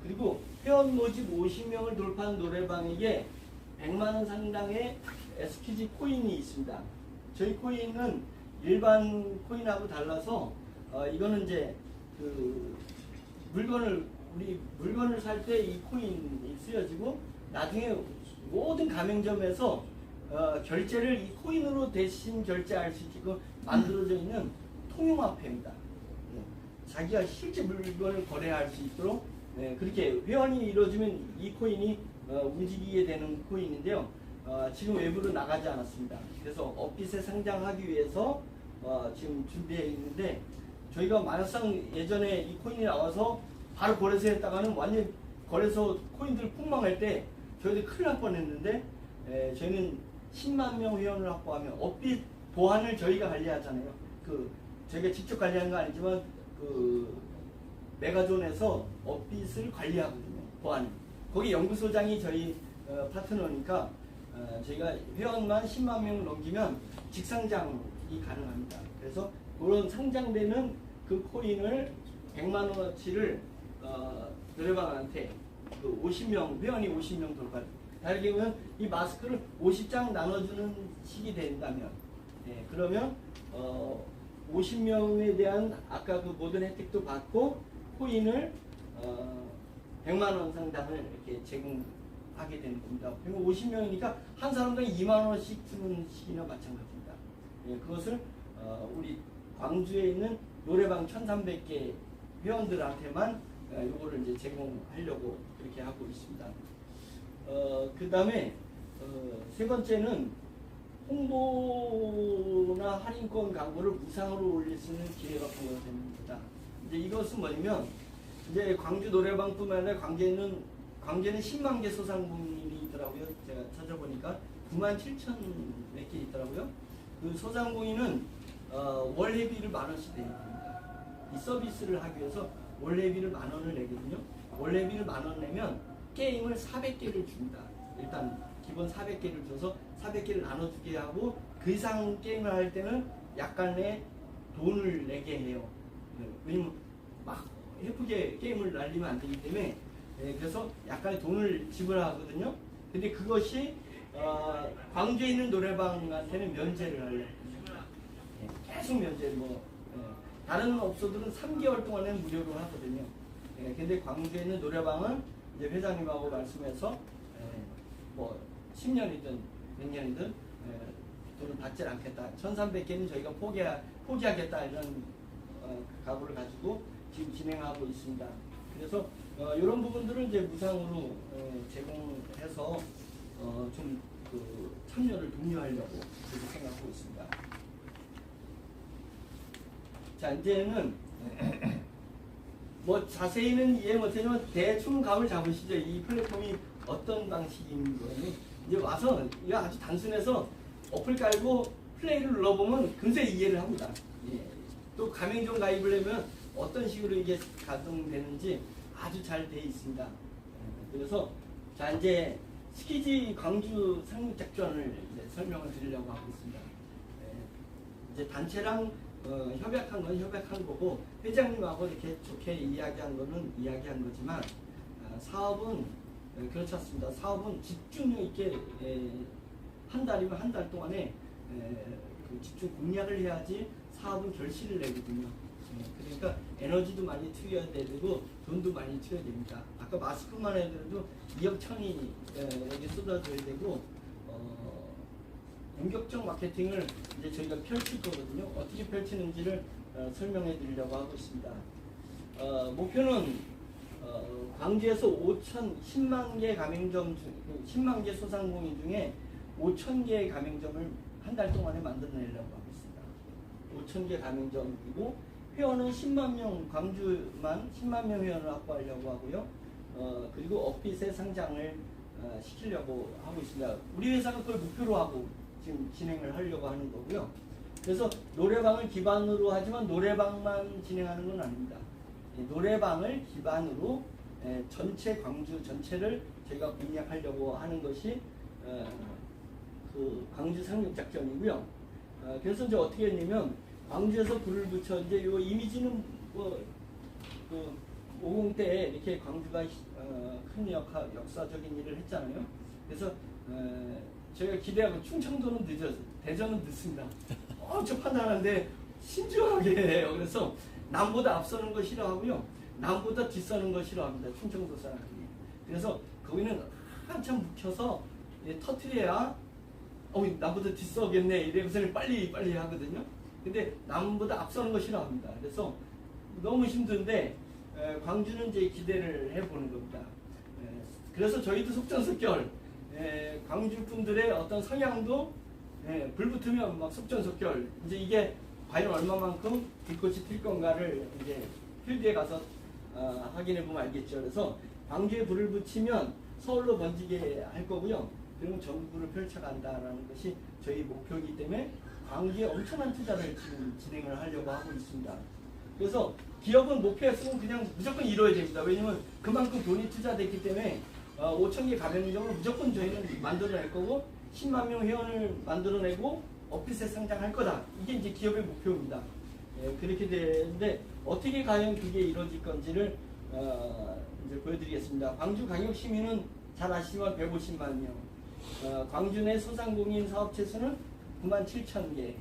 그리고 회원 모집 50명을 돌파한 노래방에게 100만 원 상당의 SPG 코인이 있습니다. 저희 코인은 일반 코인하고 달라서 이거는 이제 그 우리 물건을 살 때 이 코인이 쓰여지고 나중에 모든 가맹점에서 결제를 이 코인으로 대신 결제할 수 있게끔 만들어져 있는 통용화폐입니다. 자기가 실제 물건을 거래할 수 있도록 그렇게 회원이 이루어지면 이 코인이 움직이게 되는 코인인데요. 지금 외부로 나가지 않았습니다. 그래서 업빗에 상장하기 위해서 지금 준비해 있는데, 저희가 만약상 예전에 이 코인이 나와서 바로 거래소 했다가는 완전 거래소 코인들 폭망할 때 저희들 큰일 날 뻔했는데, 저희는 10만 명 회원을 확보하면 업빗 보안을 저희가 관리하잖아요. 저희가 직접 관리하는 거 아니지만 메가존에서 업빗을 관리하거든요. 보안. 거기 연구소장이 저희 파트너니까 저희가 회원만 10만 명을 넘기면 직상장이 가능합니다. 그래서 그런 상장되는 그 코인을 100만 원어치를 노래방한테 50명 회원이 50명 돌파. 다르게 보면 이 마스크를 50장 나눠주는 식이 된다면, 그러면 50명에 대한 아까 그 모든 혜택도 받고 코인을 100만 원 상당을 이렇게 제공하게 되는 겁니다. 그리고 50명이니까 한 사람당 2만 원씩 주는 식이나 마찬가지입니다. 그것을 우리 광주에 있는 노래방 1,300개 회원들한테만 이거를 이제 제공하려고 그렇게 하고 있습니다. 그 다음에 세 번째는 홍보나 할인권 광고를 무상으로 올릴 수 있는 기회가 부여됩니다. 이제 이것은 뭐냐면, 이제 광주 노래방뿐만 아니라 광주에는 10만 개 소상공인이 있더라고요. 제가 찾아보니까 9만 7천 몇 개 있더라고요. 그 소상공인은 월회비를 10,000원씩 내야 됩니다. 이 서비스를 하기 위해서 월회비를 10,000원을 내거든요. 월회비를 10,000원 내면 게임을 400개를 줍니다. 일단 기본 400개를 줘서 400개를 나눠주게 하고, 그 이상 게임을 할 때는 약간의 돈을 내게 해요. 왜냐면 막 예쁘게 게임을 날리면 안 되기 때문에, 그래서 약간의 돈을 지불하거든요. 근데 그것이 광주에 있는 노래방한테는 면제를 하려고 계속 면제. 다른 업소들은 3개월 동안은 무료로 하거든요. 근데 광주에 있는 노래방은 이제 회장님하고 말씀해서 10년이든 몇 년이든 돈을 받지 않겠다. 1,300개는 저희가 포기하겠다, 이런 각오를 가지고 지금 진행하고 있습니다. 그래서 이런 부분들을 이제 무상으로 제공해서 좀 참여를 독려하려고 그렇게 생각하고 있습니다. 자, 이제는 자세히는 이해 못하지만 대충 감을 잡으시죠. 이 플랫폼이 어떤 방식인 거예요. 이제 와서 이거 아주 단순해서 어플 깔고 플레이를 눌러보면 금세 이해를 합니다. 또 가맹점 가입을 하면 어떤 식으로 이게 가동되는지 아주 잘 돼 있습니다. 그래서 자, 이제 스키지 광주 상륙 작전을 이제 설명을 드리려고 하고 있습니다. 이제 단체랑 협약한 건 협약한 거고, 회장님하고 이렇게 좋게 이야기한 거는 이야기한 거지만, 사업은 그렇지 않습니다. 사업은 집중력 있게 한 달이면 한 달 동안에 그 집중 공략을 해야지 사업은 결실을 내거든요. 그러니까 에너지도 많이 투여해야 되고 돈도 많이 투여해야 됩니다. 아까 마스크만 해도 2억 천이 여기 쏟아져야 되고, 공격적 마케팅을 이제 저희가 펼칠 거거든요. 어떻게 펼치는지를 설명해 드리려고 하고 있습니다. 목표는 광주에서 10만 개 가맹점 10만 개 소상공인 중에 5천 개의 가맹점을 한 달 동안에 만들어내려고 하고 있습니다. 5천 개 가맹점이고 회원은 10만 명, 광주만 10만 명 회원을 확보하려고 하고요. 그리고 업빛의 상장을 시키려고 하고 있습니다. 우리 회사가 그걸 목표로 하고 지금 진행을 하려고 하는 거고요. 그래서 노래방을 기반으로 하지만 노래방만 진행하는 건 아닙니다. 노래방을 기반으로 전체 광주 전체를 저희가 공략하려고 하는 것이 그 광주 상륙 작전이고요. 그래서 이제 어떻게 했냐면 광주에서 불을 붙여 이제 요 이미지는 그 50 때 이렇게 광주가 큰 역사적인 일을 했잖아요. 그래서 저희가 기대하고 충청도는 늦어서 대전은 늦습니다. 엄청 판단하는데 신중하게 해요. 그래서 남보다 앞서는 거 싫어하고요. 남보다 뒤서는 거 싫어합니다. 충청도 사람들이. 그래서 거기는 한참 묵혀서 터트려야 남보다 뒤서겠네 이래서 빨리 하거든요. 근데 남보다 앞서는 거 싫어합니다. 그래서 너무 힘든데 광주는 이제 기대를 해보는 겁니다. 그래서 저희도 속전속결 광주 분들의 어떤 성향도 불 붙으면 막 속전속결 이제 이게 과연 얼마만큼 불꽃이 튈 건가를 이제 필드에 가서 확인해 보면 알겠죠. 그래서 광주에 불을 붙이면 서울로 번지게 할 거고요. 그리고 전국으로 펼쳐간다라는 것이 저희 목표이기 때문에 광주에 엄청난 투자를 지금 진행을 하려고 하고 있습니다. 그래서 기업은 목표했으면 그냥 무조건 이뤄야 됩니다. 왜냐면 그만큼 돈이 투자됐기 때문에 5천 개 가맹점을 무조건 저희는 만들어낼 거고 10만 명 회원을 만들어내고 업빛에 상장할 거다. 이게 이제 기업의 목표입니다. 그렇게 되는데 어떻게 과연 그게 이루어질 건지를 이제 보여드리겠습니다. 광주광역시민은 잘 아시지만 150만 명. 광주 내 소상공인 사업체 수는 9만 7천 개.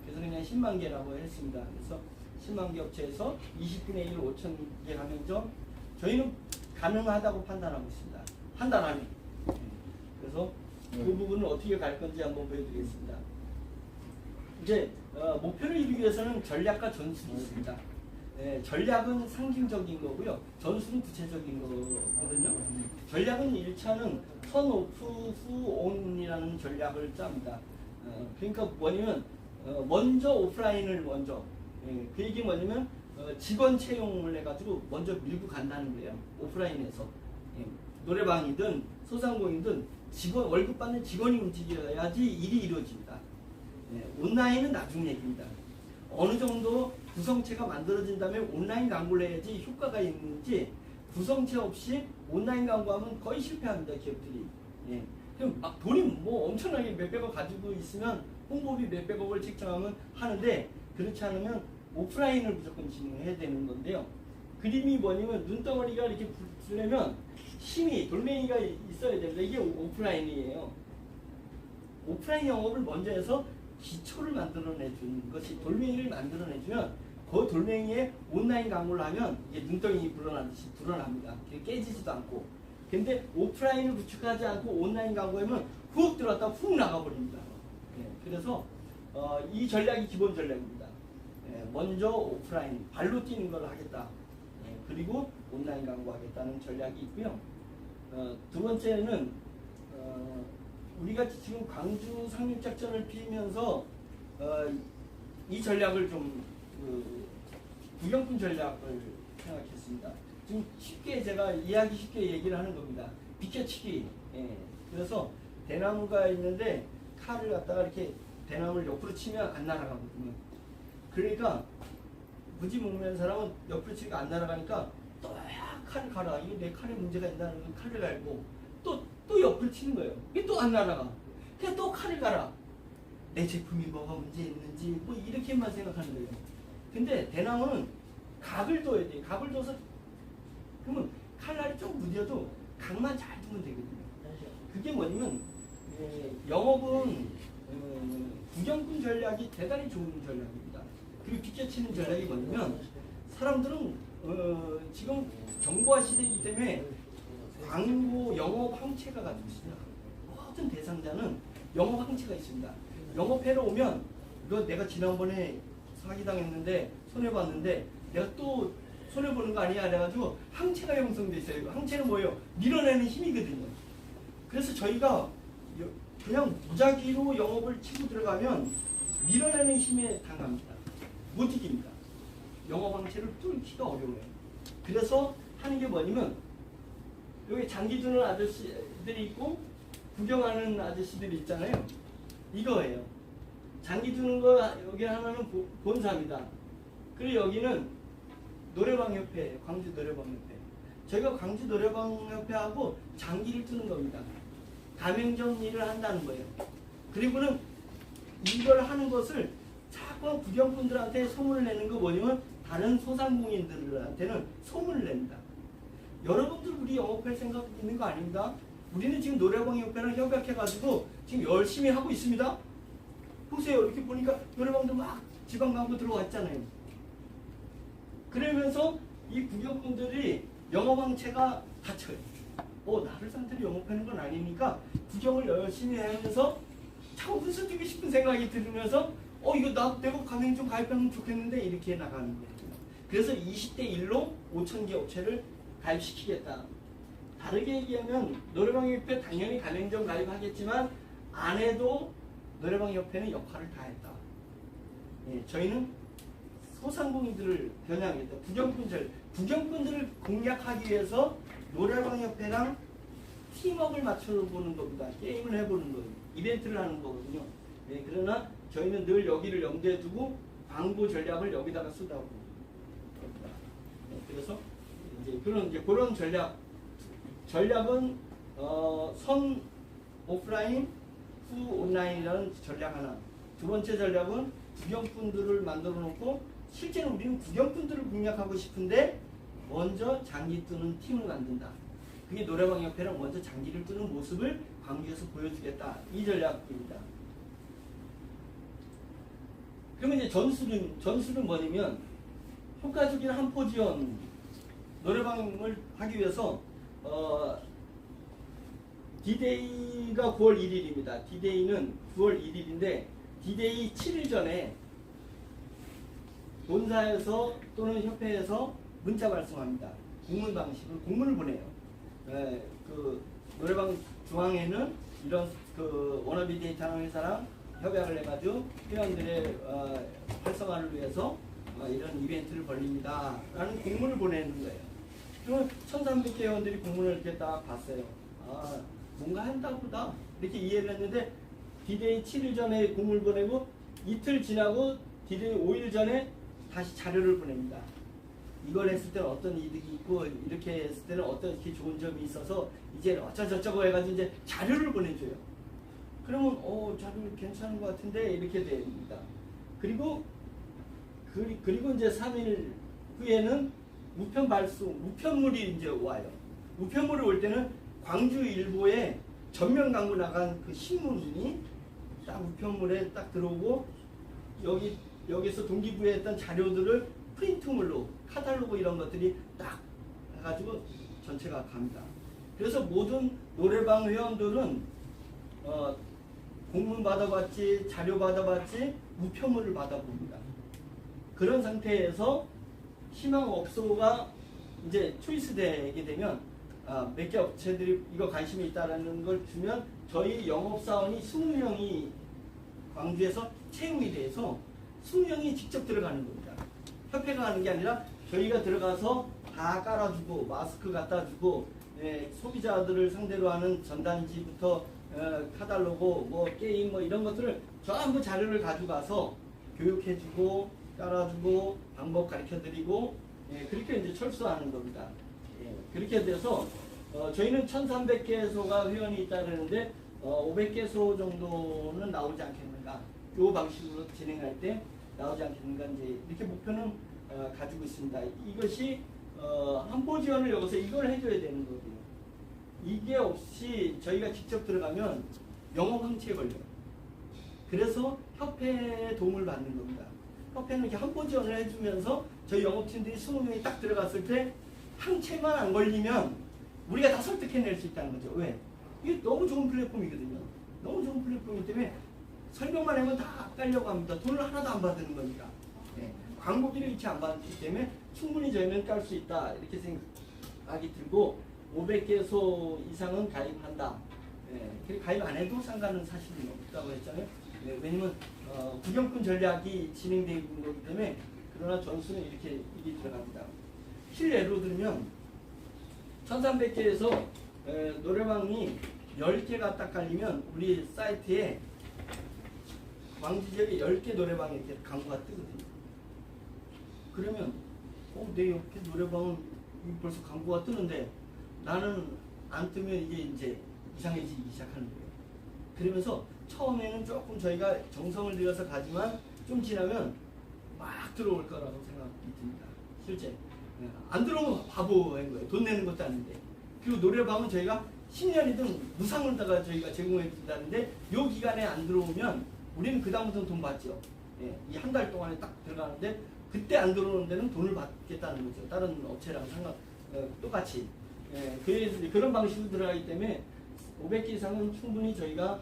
그래서 그냥 10만 개라고 했습니다. 그래서 10만 개 업체에서 20분의 1 5천 개 가맹점 저희는 가능하다고 판단하고 있습니다. 한 달 안에. 그래서 그 부분을 어떻게 갈 건지 한번 보여드리겠습니다. 이제 목표를 이루기 위해서는 전략과 전술이 있습니다. 전략은 상징적인 거고요. 전술은 구체적인 거거든요. 전략은 1차는 턴 오프 후 온이라는 전략을 짭니다. 그러니까 뭐냐면 먼저 오프라인을 먼저 그 얘기 뭐냐면 직원 채용을 해가지고 먼저 밀고 간다는 거예요. 오프라인에서 노래방이든 소상공인이든 직원 월급 받는 직원이 움직여야지 일이 이루어집니다. 온라인은 나중 얘기입니다. 어느 정도 구성체가 만들어진 다음에 온라인 광고를 해야지 효과가 있는지 구성체 없이 온라인 광고하면 거의 실패합니다. 기업들이. 그럼 막 돈이 뭐 엄청나게 몇백억 가지고 있으면 홍보비 몇백억을 책정하면 하는데 그렇지 않으면 오프라인을 무조건 진행해야 되는 건데요. 그림이 뭐냐면 눈덩어리가 이렇게 붙으려면 힘이 돌멩이가 있어야 됩니다. 이게 오프라인이에요. 오프라인 영업을 먼저 해서 기초를 만들어내주는 것이 돌멩이를 만들어내주면 그 돌멩이에 온라인 광고를 하면 이게 눈덩이 불어나듯이 불어납니다. 깨지지도 않고. 근데 오프라인을 구축하지 않고 온라인 광고하면 훅 들어갔다 훅 나가버립니다. 그래서 이 전략이 기본 전략입니다. 먼저 오프라인 발로 뛰는 걸 하겠다. 그리고 온라인 광고 하겠다는 전략이 있고요. 두 번째는 우리가 지금 광주 상륙작전을 피우면서 이 전략을 좀 구경꾼 전략을 생각했습니다. 지금 쉽게 제가 이해하기 쉽게 얘기를 하는 겁니다. 비켜치기. 그래서 대나무가 있는데 칼을 갖다가 이렇게 대나무를 옆으로 치면 안 날아가거든요. 그러니까 무지몽매한 사람은 옆으로 치니까 안 날아가니까 또 칼을 갈아. 이게 내 칼에 문제가 있다는 건 칼을 갈고 또 옆으로 치는 거예요. 이게 또 안 날아가. 그냥 또 칼을 갈아. 내 제품이 뭐가 문제 있는지 뭐 이렇게만 생각하는 거예요. 근데 대나무는 각을 둬야 돼요. 각을 둬서 그러면 칼날이 좀 무뎌도 각만 잘 두면 되거든요. 그게 뭐냐면 영업은 구경꾼 전략이 대단히 좋은 전략입니다. 그리고 비껴치는 전략이 뭐냐면 사람들은 지금 정보화 시대이기 때문에 광고 영업 항체가 가지고 있습니다. 모든 대상자는 영업 항체가 있습니다. 영업해러 오면 이거 내가 지난번에 사기당했는데 손해봤는데 내가 또 손해보는 거 아니야 그래가지고 항체가 형성돼 있어요. 항체는 뭐예요? 밀어내는 힘이거든요. 그래서 저희가 그냥 무작위로 영업을 치고 들어가면 밀어내는 힘에 당합니다. 못 이깁니다. 영업 항체를 뚫기가 어려워요. 그래서 하는 게 뭐냐면 여기 장기 두는 아저씨들이 있고 구경하는 아저씨들이 있잖아요. 이거예요. 장기 두는 거 여기 하나는 본사입니다. 그리고 여기는 노래방협회, 광주 노래방협회. 저희가 광주 노래방협회하고 장기를 두는 겁니다. 가맹점 일을 한다는 거예요. 그리고는 이걸 하는 것을 자꾸 구경꾼들한테 소문을 내는 거 뭐냐면 다른 소상공인들한테는 소문을 냅니다. 여러분들 우리 영업할 생각 있는 거 아닙니다. 우리는 지금 노래방협회랑 협약해가지고 지금 열심히 하고 있습니다. 보세요. 이렇게 보니까 노래방도 막 지방 광고 들어왔잖아요. 그러면서 이 구경꾼들이 영업항체가 닫혀요. 나를 상대로 영업하는 건 아니니까 구경을 열심히 하면서 자꾸 무슨 뛰고 싶은 생각이 들으면서 이거 내가 가맹점 가입하면 좋겠는데 이렇게 나가는 거예요. 그래서 20대 1로 5,000개 업체를 가입시키겠다. 다르게 얘기하면 노래방협회 당연히 가맹점 가입하겠지만 안 해도 노래방협회는 역할을 다 했다. 저희는 소상공인들을 겨냥했다. 구경꾼들을 공략하기 위해서 노래방협회랑 팀워크를 맞춰보는 겁니다. 게임을 해보는 거예요. 이벤트를 하는 거거든요. 그러나 저희는 늘 여기를 염두에 두고 광고 전략을 여기다가 쓰다고. 그래서 그런 전략은 선 오프라인, 후 온라인이라는 전략 하나. 두 번째 전략은 구경꾼들을 만들어 놓고 실제로 우리는 구경꾼들을 공략하고 싶은데 먼저 장기 뜨는 팀을 만든다. 그게 노래방협회랑 먼저 장기를 뜨는 모습을 광주에서 보여주겠다. 이 전략입니다. 그러면 이제 전술은 뭐냐면 효과적인 한포 지원 노래방을 하기 위해서 D-Day가 9월 1일입니다. D-Day는 9월 1일인데 D-Day 7일 전에 본사에서 또는 협회에서 문자 발송합니다. 공문 방식으로 공문을 보내요. 그 노래방 중앙에는 이런 그 워너비 데이터하는 회사랑 협약을 해가지고 회원들의 활성화를 위해서 이런 이벤트를 벌립니다. 라는 공문을 보내는 거예요. 그러면 1,300개 회원들이 공문을 이렇게 딱 봤어요. 뭔가 한다 보다 이렇게 이해를 했는데 D-Day 7일 전에 공문을 보내고 이틀 지나고 D-Day 5일 전에 다시 자료를 보냅니다. 이걸 했을 때는 어떤 이득이 있고 이렇게 했을 때는 어떻게 좋은 점이 있어서 이제 어쩌저쩌고 해가지고 이제 자료를 보내줘요. 그러면 자료 괜찮은 것 같은데 이렇게 됩니다. 그리고 이제 3일 후에는 우편물이 이제 와요. 우편물이 올 때는 광주일보에 전면 광고 나간 그 신문이 딱 우편물에 딱 들어오고 여기서 동기부여에 했던 자료들을 프린트물로 카탈로그 이런 것들이 딱 해가지고 전체가 갑니다. 그래서 모든 노래방 회원들은 공문 받아봤지 자료 받아봤지 우편물을 받아봅니다. 그런 상태에서 희망업소가 이제 초이스되게 되면 몇 개 업체들이 이거 관심이 있다는 걸 주면 저희 영업사원이 20명이 광주에서 채용이 돼서 20명이 직접 들어가는 겁니다. 협회가 하는 게 아니라 저희가 들어가서 다 깔아주고 마스크 갖다 주고 소비자들을 상대로 하는 전단지부터 카탈로그 뭐 게임 뭐 이런 것들을 전부 자료를 가져가서 교육해주고 깔아주고 방법 가르쳐드리고 그렇게 이제 철수하는 겁니다. 그렇게 돼서 저희는 1,300개소가 회원이 있다 그러는데 500개소 정도는 나오지 않겠는가. 이 방식으로 진행할 때 나오지 않겠는가 이제 이렇게 목표는 가지고 있습니다. 이것이 한포 지원을 여기서 이걸 해줘야 되는 거고요. 이게 없이 저희가 직접 들어가면 영업 항체에 걸려요. 그래서 협회의 도움을 받는 겁니다. 협회는 이렇게 한포 지원을 해주면서 저희 영업팀들이 20명이 딱 들어갔을 때 항체만 안 걸리면 우리가 다 설득해낼 수 있다는 거죠. 왜? 이게 너무 좋은 플랫폼이거든요. 너무 좋은 플랫폼이기 때문에 설명만 하면 다 깔려고 합니다. 돈을 하나도 안 받는 거니까. 예, 광고비를 이렇게 안 받기 때문에 충분히 저희는 깔 수 있다 이렇게 생각이 들고 500개소 이상은 가입한다. 예, 가입 안 해도 상관은 사실은 없다고 했잖아요. 예, 왜냐면 구경꾼 전략이 진행되어 있는 거기 때문에 그러나 전수는 이렇게 들어갑니다. 실례로 들면 1300개에서 노래방이 10개가 딱 깔리면 우리 사이트에 광주지역에 10개 노래방에 이렇게 광고가 뜨거든요. 그러면 내 옆에 노래방은 벌써 광고가 뜨는데 나는 안 뜨면 이게 이제 이상해지기 시작하는 거예요. 그러면서 처음에는 조금 저희가 정성을 들여서 가지만 좀 지나면 막 들어올 거라고 생각이 듭니다. 실제 안 들어오면 바보인 거예요. 돈 내는 것도 아닌데. 그리고 노래방은 저희가 10년이든 무상을 다가 저희가 제공해 준다는데 요 기간에 안 들어오면 우리는 그 다음부터는 돈 받죠. 예, 이 한 달 동안에 딱 들어가는데 그때 안 들어오는 데는 돈을 받겠다는 거죠. 다른 업체랑 똑같이. 예, 그래서 그런 방식으로 들어가기 때문에 500개 이상은 충분히 저희가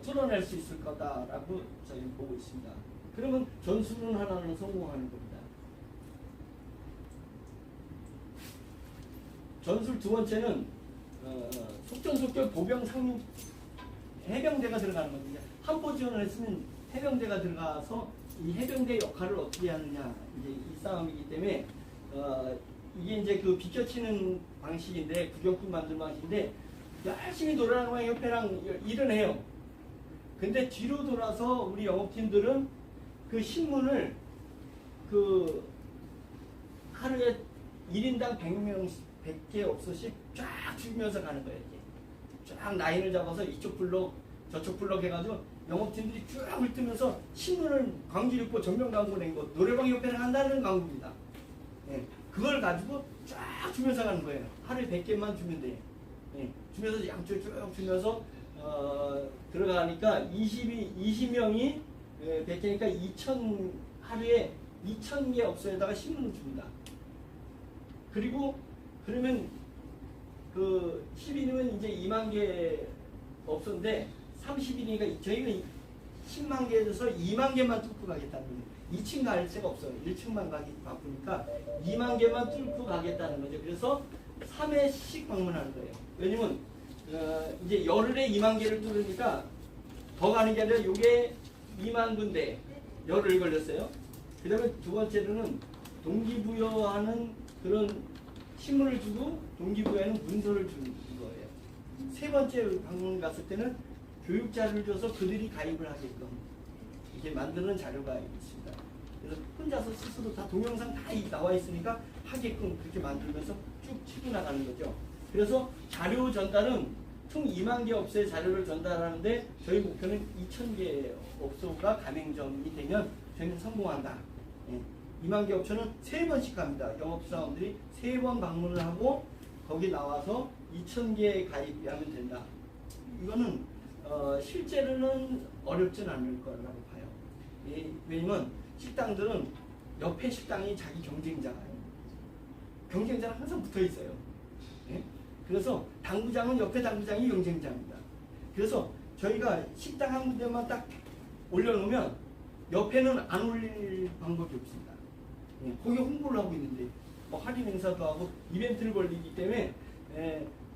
뚫어낼 수 있을 거다라고 저희는 보고 있습니다. 그러면 전수는 하나는 성공하는 겁니다. 전술 두 번째는 속전속결 보병 상륙 해병대가 들어가는 겁니다. 한포 지원을 했으면 해병대가 들어가서 이 해병대 역할을 어떻게 하느냐 이제 이 싸움이기 때문에 이게 이제 그 비껴치는 방식인데 구경꾼 만드는 방식인데 열심히 노래방 협회랑 일은 해요. 근데 뒤로 돌아서 우리 영업팀들은 그 신문을 그 하루에 1인당 100개 업소씩 쫙 주면서 가는 거예요. 이렇게. 쫙 라인을 잡아서 이쪽 블록 저쪽 블록 해가지고 영업팀들이 쭉 훑으면서 신문을 광주일보 전면 광고 낸 거 노래방 협회를 한다는 광고입니다. 예, 그걸 가지고 쫙 주면서 가는 거예요. 하루에 100개만 주면 돼요. 예, 주면서 양쪽 쭉 주면서 들어가니까 20명이 100개니까 하루에 2000개 업소에다가 신문을 줍니다. 그리고 그러면 그 10일이면 이제 2만 개 업소인데 30일이니까 저희가 10만 개에서 2만 개만 뚫고 가겠다는 거예요. 2층 갈 데가 없어요. 1층만 가기 바쁘니까 2만 개만 뚫고 가겠다는 거죠. 그래서 3회씩 방문하는 거예요. 왜냐면 이제 열흘에 2만 개를 뚫으니까 더 가는 게 아니라 이게 2만 군데 열흘 걸렸어요. 그 다음에 두 번째로는 동기부여하는 그런 신문을 주고 동기부여하는 문서를 주는 거예요. 세 번째 방문 갔을 때는 교육 자료를 줘서 그들이 가입을 하게끔 이렇게 만드는 자료가 있습니다. 그래서 혼자서 스스로 다 동영상 다 나와 있으니까 하게끔 그렇게 만들면서 쭉 치고 나가는 거죠. 그래서 자료 전달은 총 2만 개 업소의 자료를 전달하는데 저희 목표는 2,000개 업소가 가맹점이 되면 저희는 성공한다. 예. 2만 개 업소는 3번씩 갑니다. 영업사원들이 3번 방문을 하고 거기 나와서 2,000개 가입하면 된다. 이거는 실제로는 어렵진 않을 거라고 봐요. 예, 왜냐면 식당들은 옆에 식당이 자기 경쟁자예요. 경쟁자는 항상 붙어 있어요. 예? 그래서 당구장은 옆에 당구장이 경쟁자입니다. 그래서 저희가 식당 한 군데만 딱 올려놓으면 옆에는 안 올릴 방법이 없습니다. 예, 거기 홍보를 하고 있는데 뭐 할인 행사도 하고 이벤트를 벌리기 때문에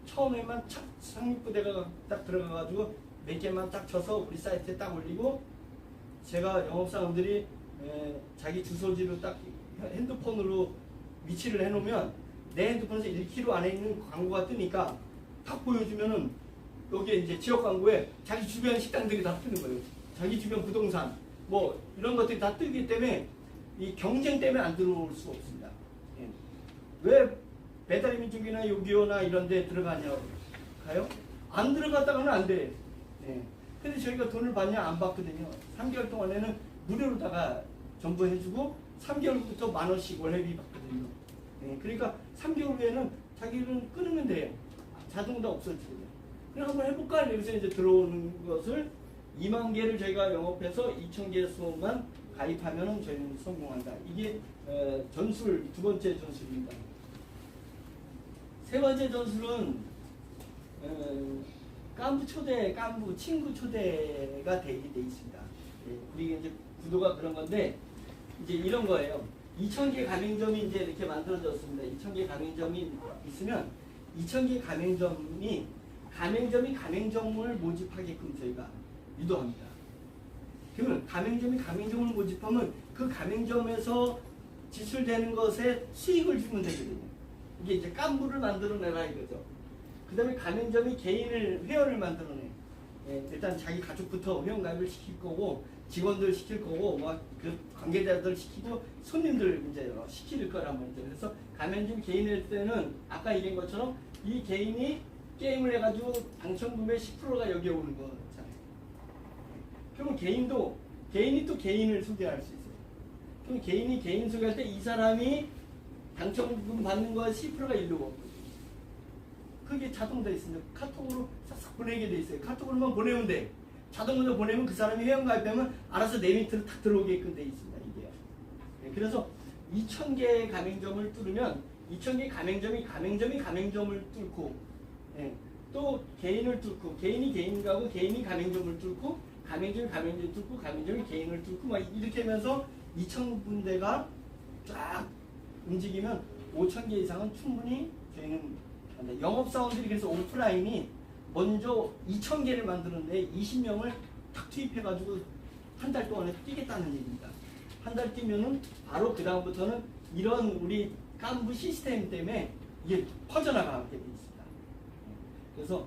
처음에만 착 상립부대가 딱 들어가가지고 몇 개만 딱 쳐서 우리 사이트에 딱 올리고 제가 영업사원들이 자기 주소지로 딱 핸드폰으로 위치를 해놓으면 내 핸드폰에서 1km 안에 있는 광고가 뜨니까 딱 보여주면은 여기에 이제 지역 광고에 자기 주변 식당들이 다 뜨는 거예요. 자기 주변 부동산 뭐 이런 것들이 다 뜨기 때문에 이 경쟁 때문에 안 들어올 수 없습니다. 예. 왜 배달민족이나 요기요나 이런 데 들어가냐고 가요? 안 들어갔다가는 안 돼. 예. 근데 저희가 돈을 받냐 안 받거든요. 3개월 동안에는 무료로다가 전부해주고 3개월 후부터 10,000원씩 월회비 받거든요. 예. 그러니까 3개월 후에는 자기는 끊으면 돼요. 자동 다 없어지거든요. 그럼 한번 해볼까? 여기서 이제 들어오는 것을 2만 개를 저희가 영업해서 2,000개 수만 가입하면 저희는 성공한다. 이게 전술 두 번째 전술입니다. 세 번째 전술은 깐부 초대, 깐부 친구 초대가 되게 돼 있습니다. 예, 우리 이제 구도가 그런 건데 이제 이런 거예요. 2,000개 가맹점이 이제 이렇게 만들어졌습니다. 2,000개 가맹점이 있으면 2,000개 가맹점이 가맹점을 모집하게끔 저희가 유도합니다. 그러면 가맹점이 가맹점을 모집하면 그 가맹점에서 지출되는 것에 수익을 주면 되거든요. 이게 이제 깐부를 만들어내라 이거죠. 그 다음에 가맹점이 회원을 만들어내. 일단 자기 가족부터 회원가입을 시킬 거고, 직원들 시킬 거고, 막 그 관계자들 시키고, 손님들 이제 시킬 거란 말이죠. 그래서 가맹점 개인일 때는 아까 얘기한 것처럼 이 개인이 게임을 해가지고 당첨금의 10%가 여기에 오는 거잖아요. 그러면 개인이 또 개인을 소개할 수 있어요. 그럼 개인이 개인 소개할 때 이 사람이 당첨금 받는 거 10%가 일로 오거든요. 그게 자동돼 있습니다. 카톡으로 싹싹 보내게 돼 있어요. 카톡으로만 보내면 돼. 자동으로 보내면 그 사람이 회원가입되면 알아서 내 밑으로 탁 들어오게끔 돼 있습니다. 이게요. 그래서 2,000개의 가맹점을 뚫으면 2,000개 가맹점을 뚫고, 또 개인을 뚫고, 개인이 개인 가고 개인이 가맹점을 뚫고, 가맹점을 뚫고, 가맹점이 개인을 뚫고, 막 이렇게 하면서 2,000군데가 쫙 움직이면 5,000개 이상은 충분히 저희는 영업사원들이 그래서 오프라인이 먼저 2,000개를 만드는데 20명을 탁 투입해가지고 한 달 동안에 뛰겠다는 얘기입니다. 한 달 뛰면은 바로 그 다음부터는 이런 우리 깐부 시스템 때문에 이게 퍼져나가게 돼 있습니다. 그래서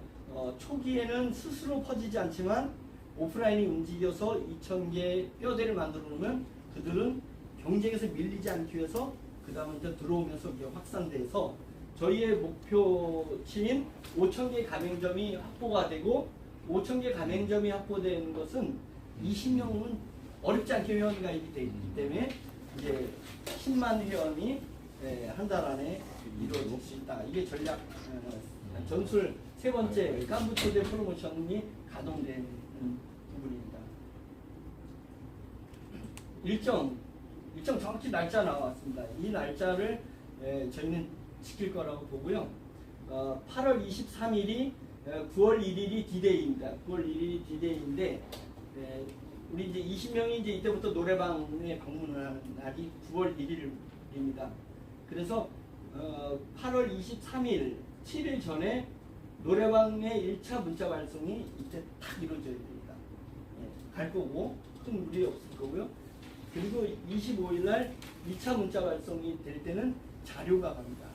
초기에는 스스로 퍼지지 않지만 오프라인이 움직여서 2,000개 뼈대를 만들어 놓으면 그들은 경쟁에서 밀리지 않기 위해서 그 다음에 이제 들어오면서 이게 확산돼서 저희의 목표치인 5,000개 가맹점이 확보가 되고 5,000개 가맹점이 확보되는 것은 20명은 어렵지 않게 회원 가입이 되기 때문에 이제 10만 회원이 한 달 안에 이루어질 수 있다. 이게 전략 전술 세 번째 깐부 초대 프로모션이 가동된 부분입니다. 일정 정확히 날짜 나왔습니다. 이 날짜를 저희는 지킬 거라고 보고요. 8월 23일이 9월 1일이 디데이입니다. 9월 1일이 디데이인데 우리 이제 20명이 이제 이때부터 노래방에 방문을 하는 날이 9월 1일입니다. 그래서 8월 23일 7일 전에 노래방의 1차 문자 발송이 이때 딱 이루어져야 됩니다. 갈 거고 큰 무리 없을 거고요. 그리고 25일 날 2차 문자 발송이 될 때는 자료가 갑니다.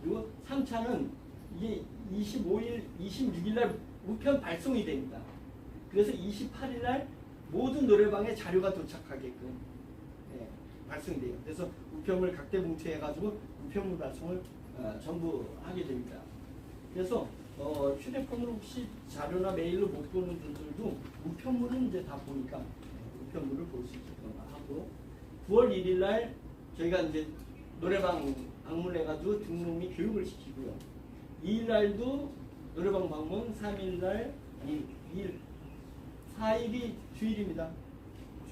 그리고 3차는 이게 25일, 26일 날 우편 발송이 됩니다. 그래서 28일 날 모든 노래방에 자료가 도착하게끔 발송이 돼요. 그래서 우편물 각대 봉투해가지고 우편물 발송을 전부 하게 됩니다. 그래서 휴대폰으로 혹시 자료나 메일로 못 보는 분들도 우편물은 이제 다 보니까 우편물을 볼 수 있게끔 하고 9월 1일 날 저희가 이제 노래방 방문해가지고 등록 및 교육을 시키고요. 2일 날도 노래방 방문, 3일 날, 아니 2일, 4일이 주일입니다.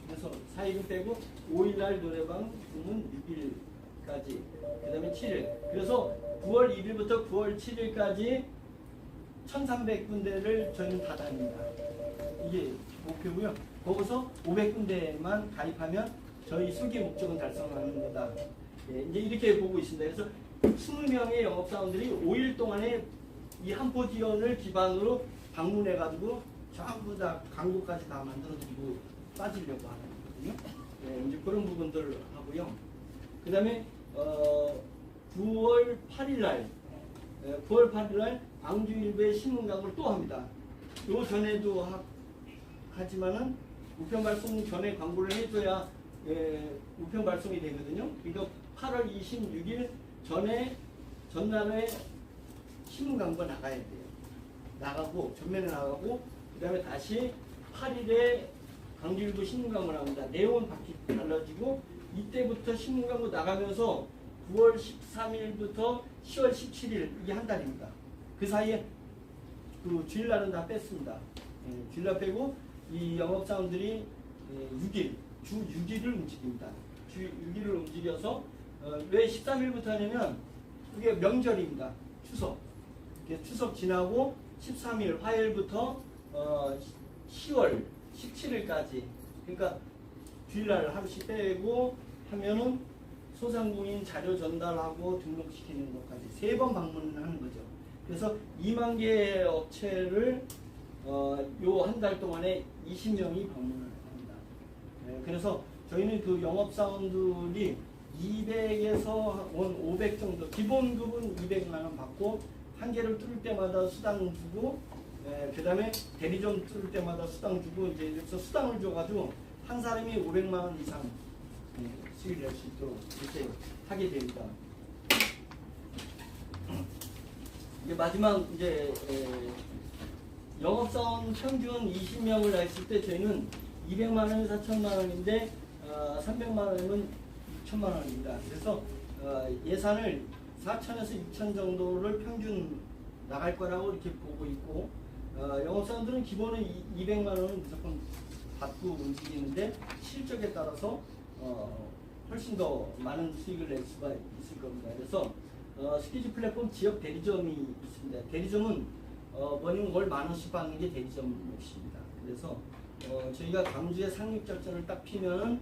그래서 4일은 빼고 5일 날 노래방 방문 6일까지, 그 다음에 7일. 그래서 9월 1일부터 9월 7일까지 1,300군데를 저희는 다 다닙니다. 이게 목표고요. 거기서 500군데만 가입하면 저희 수기 목적은 달성하는 거다. 이제 이렇게 보고 있습니다. 그래서 20명의 영업사원들이 5일 동안에 이 한포지연을 기반으로 방문해가지고 전부 다 광고까지 다 만들어드리고 빠지려고 하는 거거든요. 이제 그런 부분들 하고요. 그 다음에 9월 8일 날, 9월 8일 날 광주일보에 신문 광고를 또 합니다. 요 전에도 하지만은 우편 발송 전에 광고를 해줘야 우편 발송이 되거든요. 그러니까 8월 26일 전날에 신문 광고가 나가야 돼요. 나가고 전면에 나가고 그 다음에 다시 8일에 광주일보 신문 광고 나옵니다. 내용은 바뀌 달라지고 이때부터 신문 광고 나가면서 9월 13일부터 10월 17일 이게 한 달입니다. 그 사이에 그 주일날은 다 뺐습니다. 주일날 빼고 이 영업사원들이 6일, 주 6일을 움직입니다. 주 6일을 움직여서 왜 13일부터 하냐면 그게 명절입니다. 추석. 추석 지나고 13일 화요일부터 10월 17일까지 그러니까 주일날 하루씩 빼고 하면은 소상공인 자료 전달하고 등록시키는 것까지 3번 방문을 하는 거죠. 그래서 2만 개의 업체를 요 한 달 동안에 20명이 방문을 합니다. 그래서 저희는 그 영업사원들이 200에서 500 정도, 기본급은 200만 원 받고 한 개를 뚫을 때마다 수당 주고, 그 다음에 대리점 뚫을 때마다 수당 주고, 이제 그래서 수당을 줘가지고 한 사람이 500만 원 이상 수익을 낼 수 있도록 이렇게 하게 됩니다. 이제 마지막 이제 영업사원 평균 20명을 했을 때 저희는 200만 원에서 4천만 원인데 300만 원이면 6천만 원입니다. 그래서 예산을 4천에서 6천 정도를 평균 나갈 거라고 이렇게 보고 있고, 영업사원들은 기본은 200만 원은 무조건 받고 움직이는데 실적에 따라서 훨씬 더 많은 수익을 낼 수가 있을 겁니다. 그래서 스키즈 플랫폼 지역 대리점이 있습니다. 대리점은 뭐냐면 월 10,000원씩 받는 게 대리점 몫입니다. 그래서 저희가 광주에 상륙 작전을 딱 피면은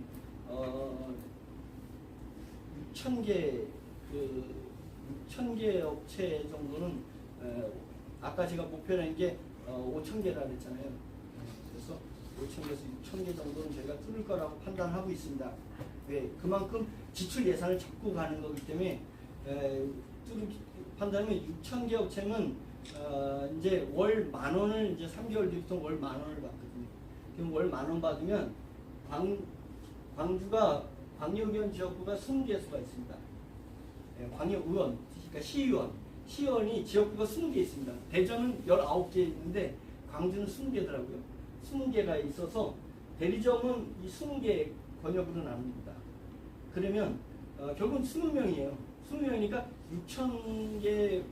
6,000개 6,000개 업체 정도는 아까 제가 목표라는 게 5,000개라 그랬잖아요. 그래서 5,000개에서 6,000개 정도는 저희가 뚫을 거라고 판단하고 있습니다. 왜? 그만큼 지출 예산을 잡고 가는 거기 때문에 판단하면 6,000개 업체는 이제 월 10,000원을 이제 3개월 뒤부터 월 10,000원을 받거든요. 그럼 월 10,000원 받으면 광주가 광역의원 지역구가 20개수가 있습니다. 광역의원, 그러니까 시의원이 지역구가 20개 있습니다. 대전은 19개 있는데 광주는 20개더라고요. 20개가 있어서 대리점은 이 20개 권역으로 나눕니다. 그러면 결국은 20명이에요. 20명이니까 6,000개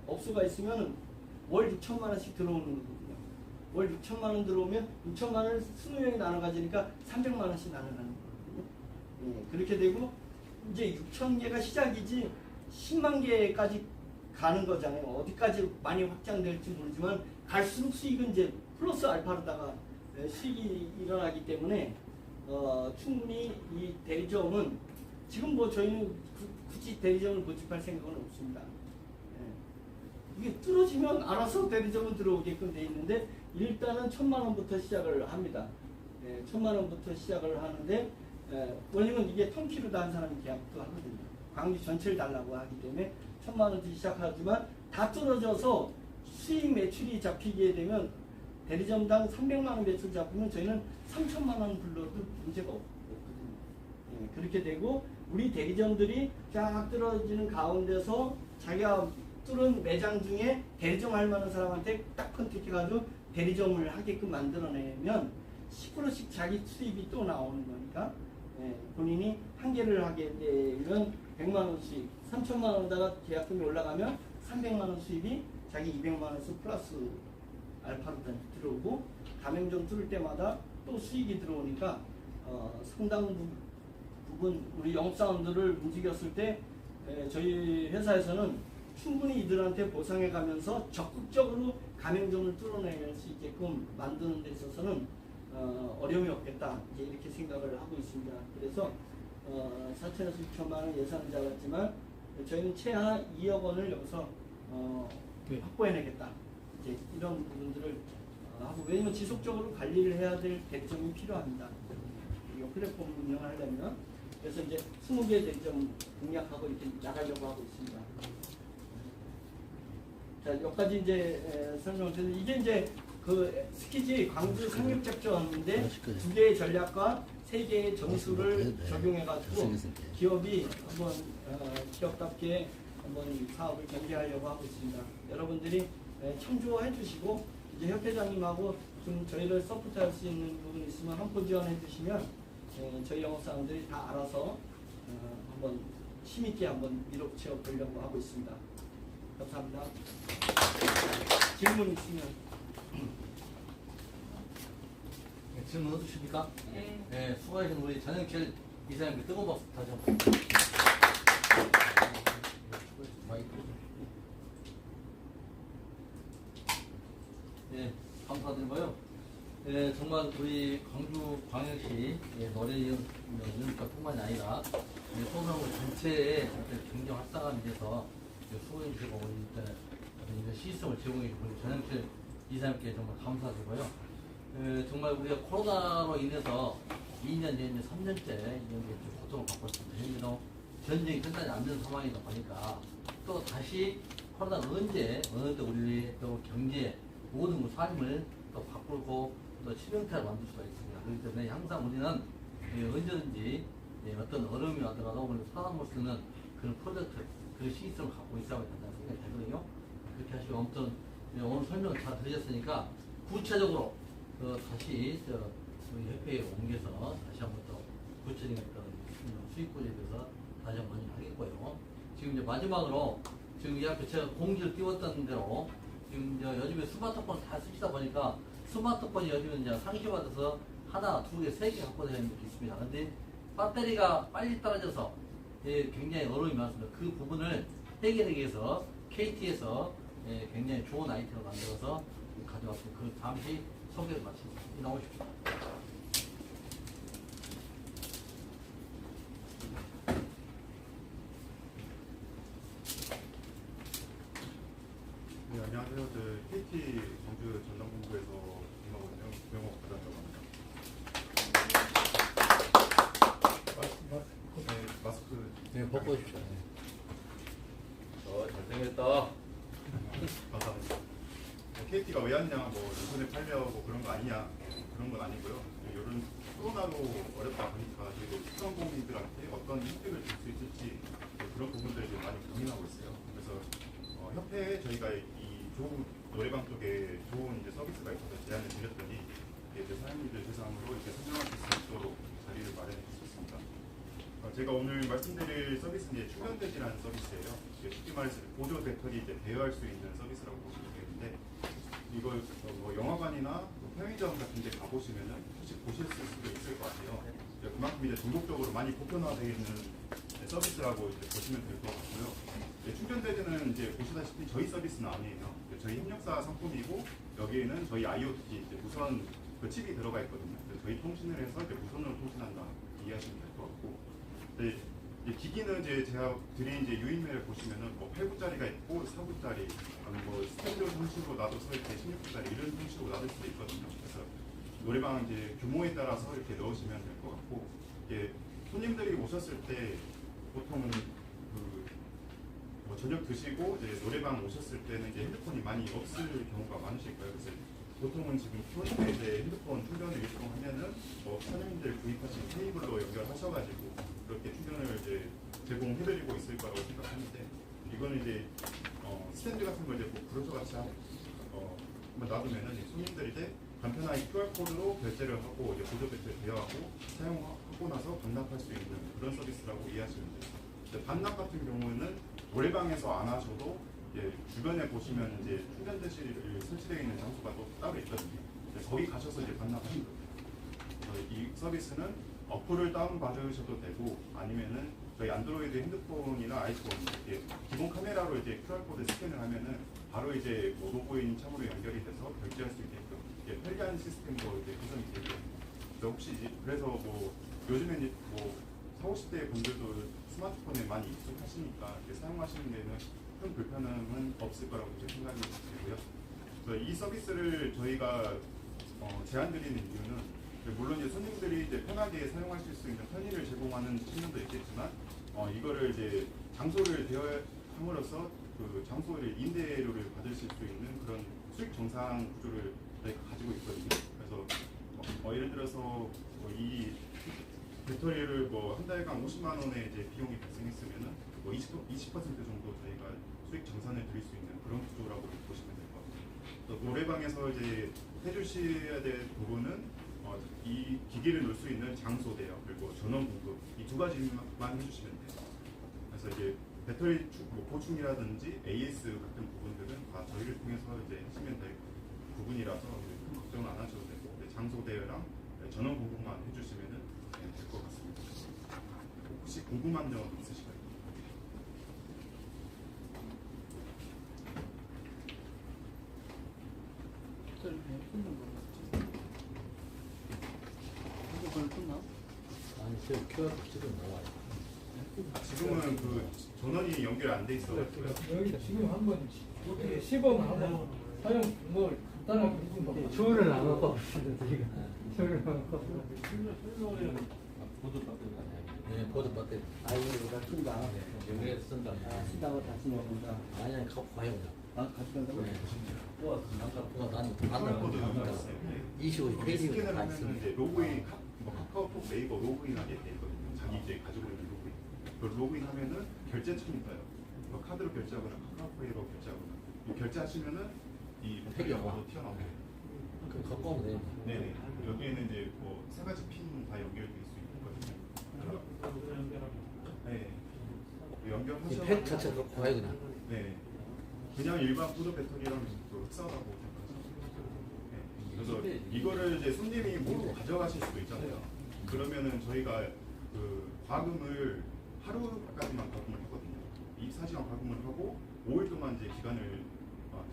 업소가 있으면 월 6천만 원씩 들어오는 거거든요. 월 6천만 원 들어오면 6천만 원을 20명이 나눠 가지니까 300만 원씩 나눠가는 거거든요. 예, 그렇게 되고 이제 6,000개가 시작이지 10만 개까지 가는 거잖아요. 어디까지 많이 확장될지 모르지만 갈수록 수익은 이제 플러스 알파로다가 수익이 일어나기 때문에 충분히 이 대리점은 지금 뭐 저희는 굳이 대리점을 고집할 생각은 없습니다. 이게 뚫어지면 알아서 대리점은 들어오게끔 돼 있는데 일단은 1,000만 원부터 시작을 합니다. 1,000만 원부터 시작을 하는데 왜냐면 이게 턴키로 다 한 사람이 계약도 하거든요. 광주 전체를 달라고 하기 때문에 1,000만 원부터 시작하지만 다 뚫어져서 수익 매출이 잡히게 되면 대리점당 300만 원 매출 잡으면 저희는 3천만 원 불러도 문제가 없거든요. 그렇게 되고 우리 대리점들이 쫙 뚫어지는 가운데서 자기가 뚫은 매장 중에 대리점 할 만한 사람한테 딱 컨택해가지고 대리점을 하게끔 만들어내면 10%씩 자기 수입이 또 나오는 거니까 본인이 한 개를 하게 되면 100만 원 수익, 3천만 원에다가 계약금이 올라가면 300만 원 수입이 자기 200만 원에서 플러스 알파로 들어오고 가맹점 뚫을 때마다 또 수익이 들어오니까 상당 부분 우리 영업사원들을 움직였을 때 저희 회사에서는 충분히 이들한테 보상해 가면서 적극적으로 가맹점을 뚫어낼 수 있게끔 만드는 데 있어서는 어려움이 없겠다 이제 이렇게 생각을 하고 있습니다. 그래서 4천에서 6천만 원 예산을 잡았지만 저희는 최하 2억 원을 여기서 확보해내겠다 이제 이런 부분들을 하고 왜냐면 지속적으로 관리를 해야 될 대리점이 필요합니다. 이 플랫폼 운영하려면 그래서 이제 20개 대리점 공략하고 이렇게 나가려고 하고 있습니다. 자, 여기까지 이제 설명을 드렸는데 이게 이제 그 스키지 광주 상륙작전인데 2개의 전략과 3개의 전술을 적용해가지고 기업이 한번 기업답게 한번 사업을 전개하려고 하고 있습니다. 여러분들이 참조해 주시고 이제 협회장님하고 좀 저희를 서포트할 수 있는 부분이 있으면 한포 지원해 주시면 저희 영업사원들이 다 알아서 한번 힘있게 한번 밀어붙여 보려고 하고 있습니다. 감사합니다. 질문 있으면. 질문 없으십니까? 네. 네, 수고하신 우리 전영철 이사님께 뜨거운 박수 다시 한번. 네, 감사드리고요. 예, 정말 우리 광주광역시 노래연습뿐만이 아니라 소상공인 전체의 어떤 경쟁 활성화에 대해서 수고해 주시고 이런 시스템을 제공해 주고 전영철 이사님께 정말 감사드리고요. 정말 우리가 코로나로 인해서 2년, 이제 3년째 이런 고통을 받고 있습니다. 현재는 전쟁이 끝나지 않는 상황이다 보니까 또 다시 코로나가 언제 어느 때 우리 또 경제 모든 삶을 또 바꾸고 또 치명타를 만들 수가 있습니다. 그렇기 때문에 항상 우리는 언제든지 어떤 어려움이 왔더라도 우리 살아남을 수 있는 그런 프로젝트, 그런 시스템을 갖고 있어야 된다는 생각이 들거든요. 그렇게 하시고 아무튼 오늘 설명을 잘 드렸으니까 구체적으로 다시 우리 협회에 옮겨서 다시 한번 또 구체적인 어떤 수익구조에 대해서 다시 한번 하겠고요. 지금 이제 마지막으로 지금 이 앞에 제가 공지를 띄웠던 대로 지금 이제 요즘에 스마트폰 다 쓰시다 보니까 스마트폰이 요즘에 이제 상시받아서 하나, 두 개, 세 개 갖고 다니는 분도 있습니다. 근데 배터리가 빨리 떨어져서 굉장히 어려움이 많습니다. 그 부분을 해결하기 위해서 KT에서 굉장히 좋은 아이템을 만들어서 가져왔습니다. 그 잠시 소개를 마치겠습니다. 나오십시오. 네, 안녕하세요. 저 KT 광주 전남본부에서 근무하고 있는 구영옥 부장이라고 합니다. 네, 마스크. 네, 벗고 오십시오. 잘생겼다. 감사합니다. KT가 왜 왔냐, 뭐 인터넷 팔려고 그런 거 아니냐, 그런 건 아니고요. 이런 코로나로 어렵다 보니까 저희도 소상공인들한테 어떤 혜택을 줄 수 있을지 그런 부분들을 좀 많이 고민하고 있어요. 그래서 협회에 저희가 이 좋은 노래방 쪽에 좋은 이제 서비스가 있어서 제안을 드렸더니 이제 사장님들 대상으로 이렇게 선정할 수 있도록 자리를 마련해 주셨습니다. 제가 오늘 말씀드릴 서비스는 이제 충전대지라는 서비스예요. 쉽게 말해서 보조 배터리 이제 대여할 수 있는 서비스라고 보시면 되는데, 이걸 뭐 영화관이나 편의점 같은 데 가보시면은 혹시 보실 수도 있을 것 같아요. 그만큼 이제 전국적으로 많이 보편화되어 있는 서비스라고 이제 보시면 될 것 같고요. 충전대지는 이제 보시다시피 저희 서비스는 아니에요. 저희 협력사 상품이고 여기에는 저희 IoT 이제 무선 그 칩이 들어가 있거든요. 저희 통신을 해서 이제 무선으로 통신한다 이해하시면 될 것 같고, 이제 기기는 이제 제가 드린 이제 유인매를 보시면은 뭐 8구짜리가 있고 4구짜리, 뭐 스탠드 형식으로 놔둬서 이렇게 16구짜리 이런 형식으로 놔둘 수도 있거든요. 그래서 노래방 이제 규모에 따라서 이렇게 넣으시면 될 것 같고, 이게 손님들이 오셨을 때 보통은 뭐 저녁 드시고 이제 노래방 오셨을 때는 이제 핸드폰이 많이 없을 경우가 많으실 거예요. 그래서 보통은 지금 손님들 이제 핸드폰 충전을 요청하면은 뭐 손님들 구입하신 케이블로 연결하셔가지고 그렇게 충전을 이제 제공해드리고 있을 거라고 생각하는데, 이거는 이제 스탠드 같은 걸 이제 뭐 브로셔 같이 한번 놔두면은 이제 손님들이 이제 간편하게 QR 코드로 결제를 하고 이제 보조 배터리 대여하고 사용하고 나서 반납할 수 있는 그런 서비스라고 이해하시면 돼요. 반납 같은 경우는 노래방에서 안 하셔도 주변에 보시면 이제 충전대실이 설치되어 있는 장소가 또 따로 있거든요. 거기 가셔서 이제 반납하시면 돼요. 이 서비스는 어플을 다운받으셔도 되고, 아니면은 저희 안드로이드 핸드폰이나 아이폰 이렇게 기본 카메라로 이제 QR코드 스캔을 하면은 바로 이제 뭐 로그인 창으로 연결이 돼서 결제할 수 있게끔 편리한 시스템으로 이제 구성이 되어 있거든요. 혹시 그래서 뭐 요즘에 이제 뭐 40, 50대 분들도 스마트폰에 많이 익숙하시니까 사용하시는 데는 큰 불편함은 없을 거라고 생각이 들고요. 이 서비스를 저희가 제안드리는 이유는 물론 이제 손님들이 이제 편하게 사용하실 수 있는 편의를 제공하는 측면도 있겠지만, 이거를 이제 장소를 대여함으로써 그 장소를 임대료를 받으실 수 있는 그런 수익 정상 구조를 저희가 가지고 있거든요. 그래서 예를 들어서 이 배터리를 뭐 한 달간 50만 원의 이제 비용이 발생했으면은 뭐 20% 정도 저희가 수익 정산을 드릴 수 있는 그런 구조라고 보시면 될 것 같아요. 또 노래방에서 이제 해주셔야 될 부분은 이 기기를 놓을 수 있는 장소 대여 그리고 전원 공급 이 두 가지만 해주시면 돼요. 그래서 이제 배터리 뭐 보충이라든지 AS 같은 부분들은 다 저희를 통해서 이제 하시면 될 부분이라서 큰 걱정은 안 하셔도 되고, 장소 대여랑 전원 공급만 해주시면 될 것 같습니다. 혹시 궁금한 점 있으실까요? 프로토콜 끝나? 아니, 저 QR 지금 나와요. 지금은 그 전원이 연결 안 돼 있어가지고요. 여기 지금 한번 어떻게 시범 한번 사용 뭐 간단하게 해주면 주문을 안 하고 저희가 주문을 안 하고 보드 배터리가 아니야. 네, 보드 배터리. 아, 이거 나 쓴다. 여기에서 쓴다. 아, 쓰다가 다시 넣어본다. 아니, 아니, 갖고 가요, 그냥. 아, 같이 간다고? 네. 난 QR 코드 만나. 있어요. 25 거기 페이지가 스캔을 다 하면 있습니다. 이제 로그인, 뭐 카카오톡, 네이버 로그인하게 돼 있거든요. 자기 이제 가지고 있는 로그인. 그 로그인하면은 결제창이 떠요. 뭐 카드로 결제하거나 카카오페이로 결제하거나. 이 결제하시면은 이 팩이 바로 나와. 튀어나오게 돼요. 그 갖고 오면 돼요. 네네. 여기에는 이제 뭐 세 가지 핀 다 연결될 수 있거든요. 네. 연결하셔서 이팩 자체가 갖고 가요, 그냥. 네. 그냥 일반 보드 배터리랑 또 흡사하다고 생각하시면 네. 그래서 이거를 이제 손님이 모르고 가져가실 수도 있잖아요. 그러면은 저희가 그 과금을 하루까지만 과금을 하거든요. 24시간 과금을 하고 5일 동안 이제 기간을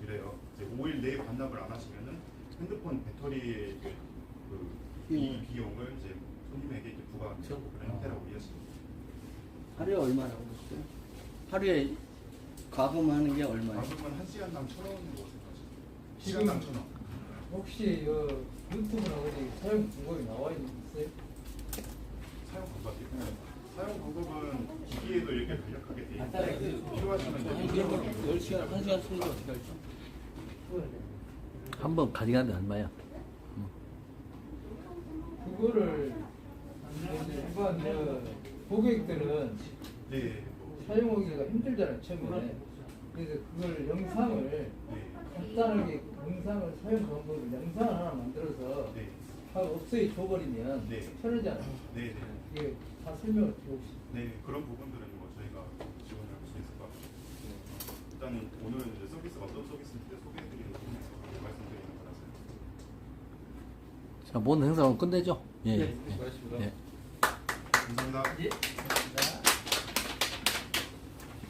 드려요. 이제 5일 내에 반납을 안 하시면은 핸드폰 배터리의 이 비용을 이제 손님에게 이제 부과하는 그런 형태라고 이해하시면 됩니다. 하루에 얼마라고 그랬어요? 하루에 과금하는 게 얼마예요? 과금은 1시간당 1,000원으로 생각하시면 돼요. 지금 시간당 1,000원. 혹시 유튜브나 어디 사용 방법이 나와 있어요? 사용 방법이요? 사용 방법은 기기에도 이렇게 간략하게 돼 있는데 필요하시면 이제 이런 거 10시간, 1시간 쓰는 게 어떻게 할죠? 한 번 가져가는데 얼마야? 그거를 일반 고객들은 네, 뭐, 사용하기가 힘들잖아요 처음에. 그래서 그걸 영상을 네, 간단하게 영상을 사용 방법을 영상 하나 만들어서 네, 업소에 줘버리면 네. 편하잖아요. 네, 네, 이게 다 설명을 드려봅시다. 네, 그런 부분들은 뭐 저희가 지원을 할 수 있을 것 같아요. 일단은 오늘은 이제 서비스가 어떤 서비스인지 소개해드리는 부분에서 말씀드리는 거라서요. 자, 모든 행사는 끝내죠? 예. 네. 예. 감사합니다. 예.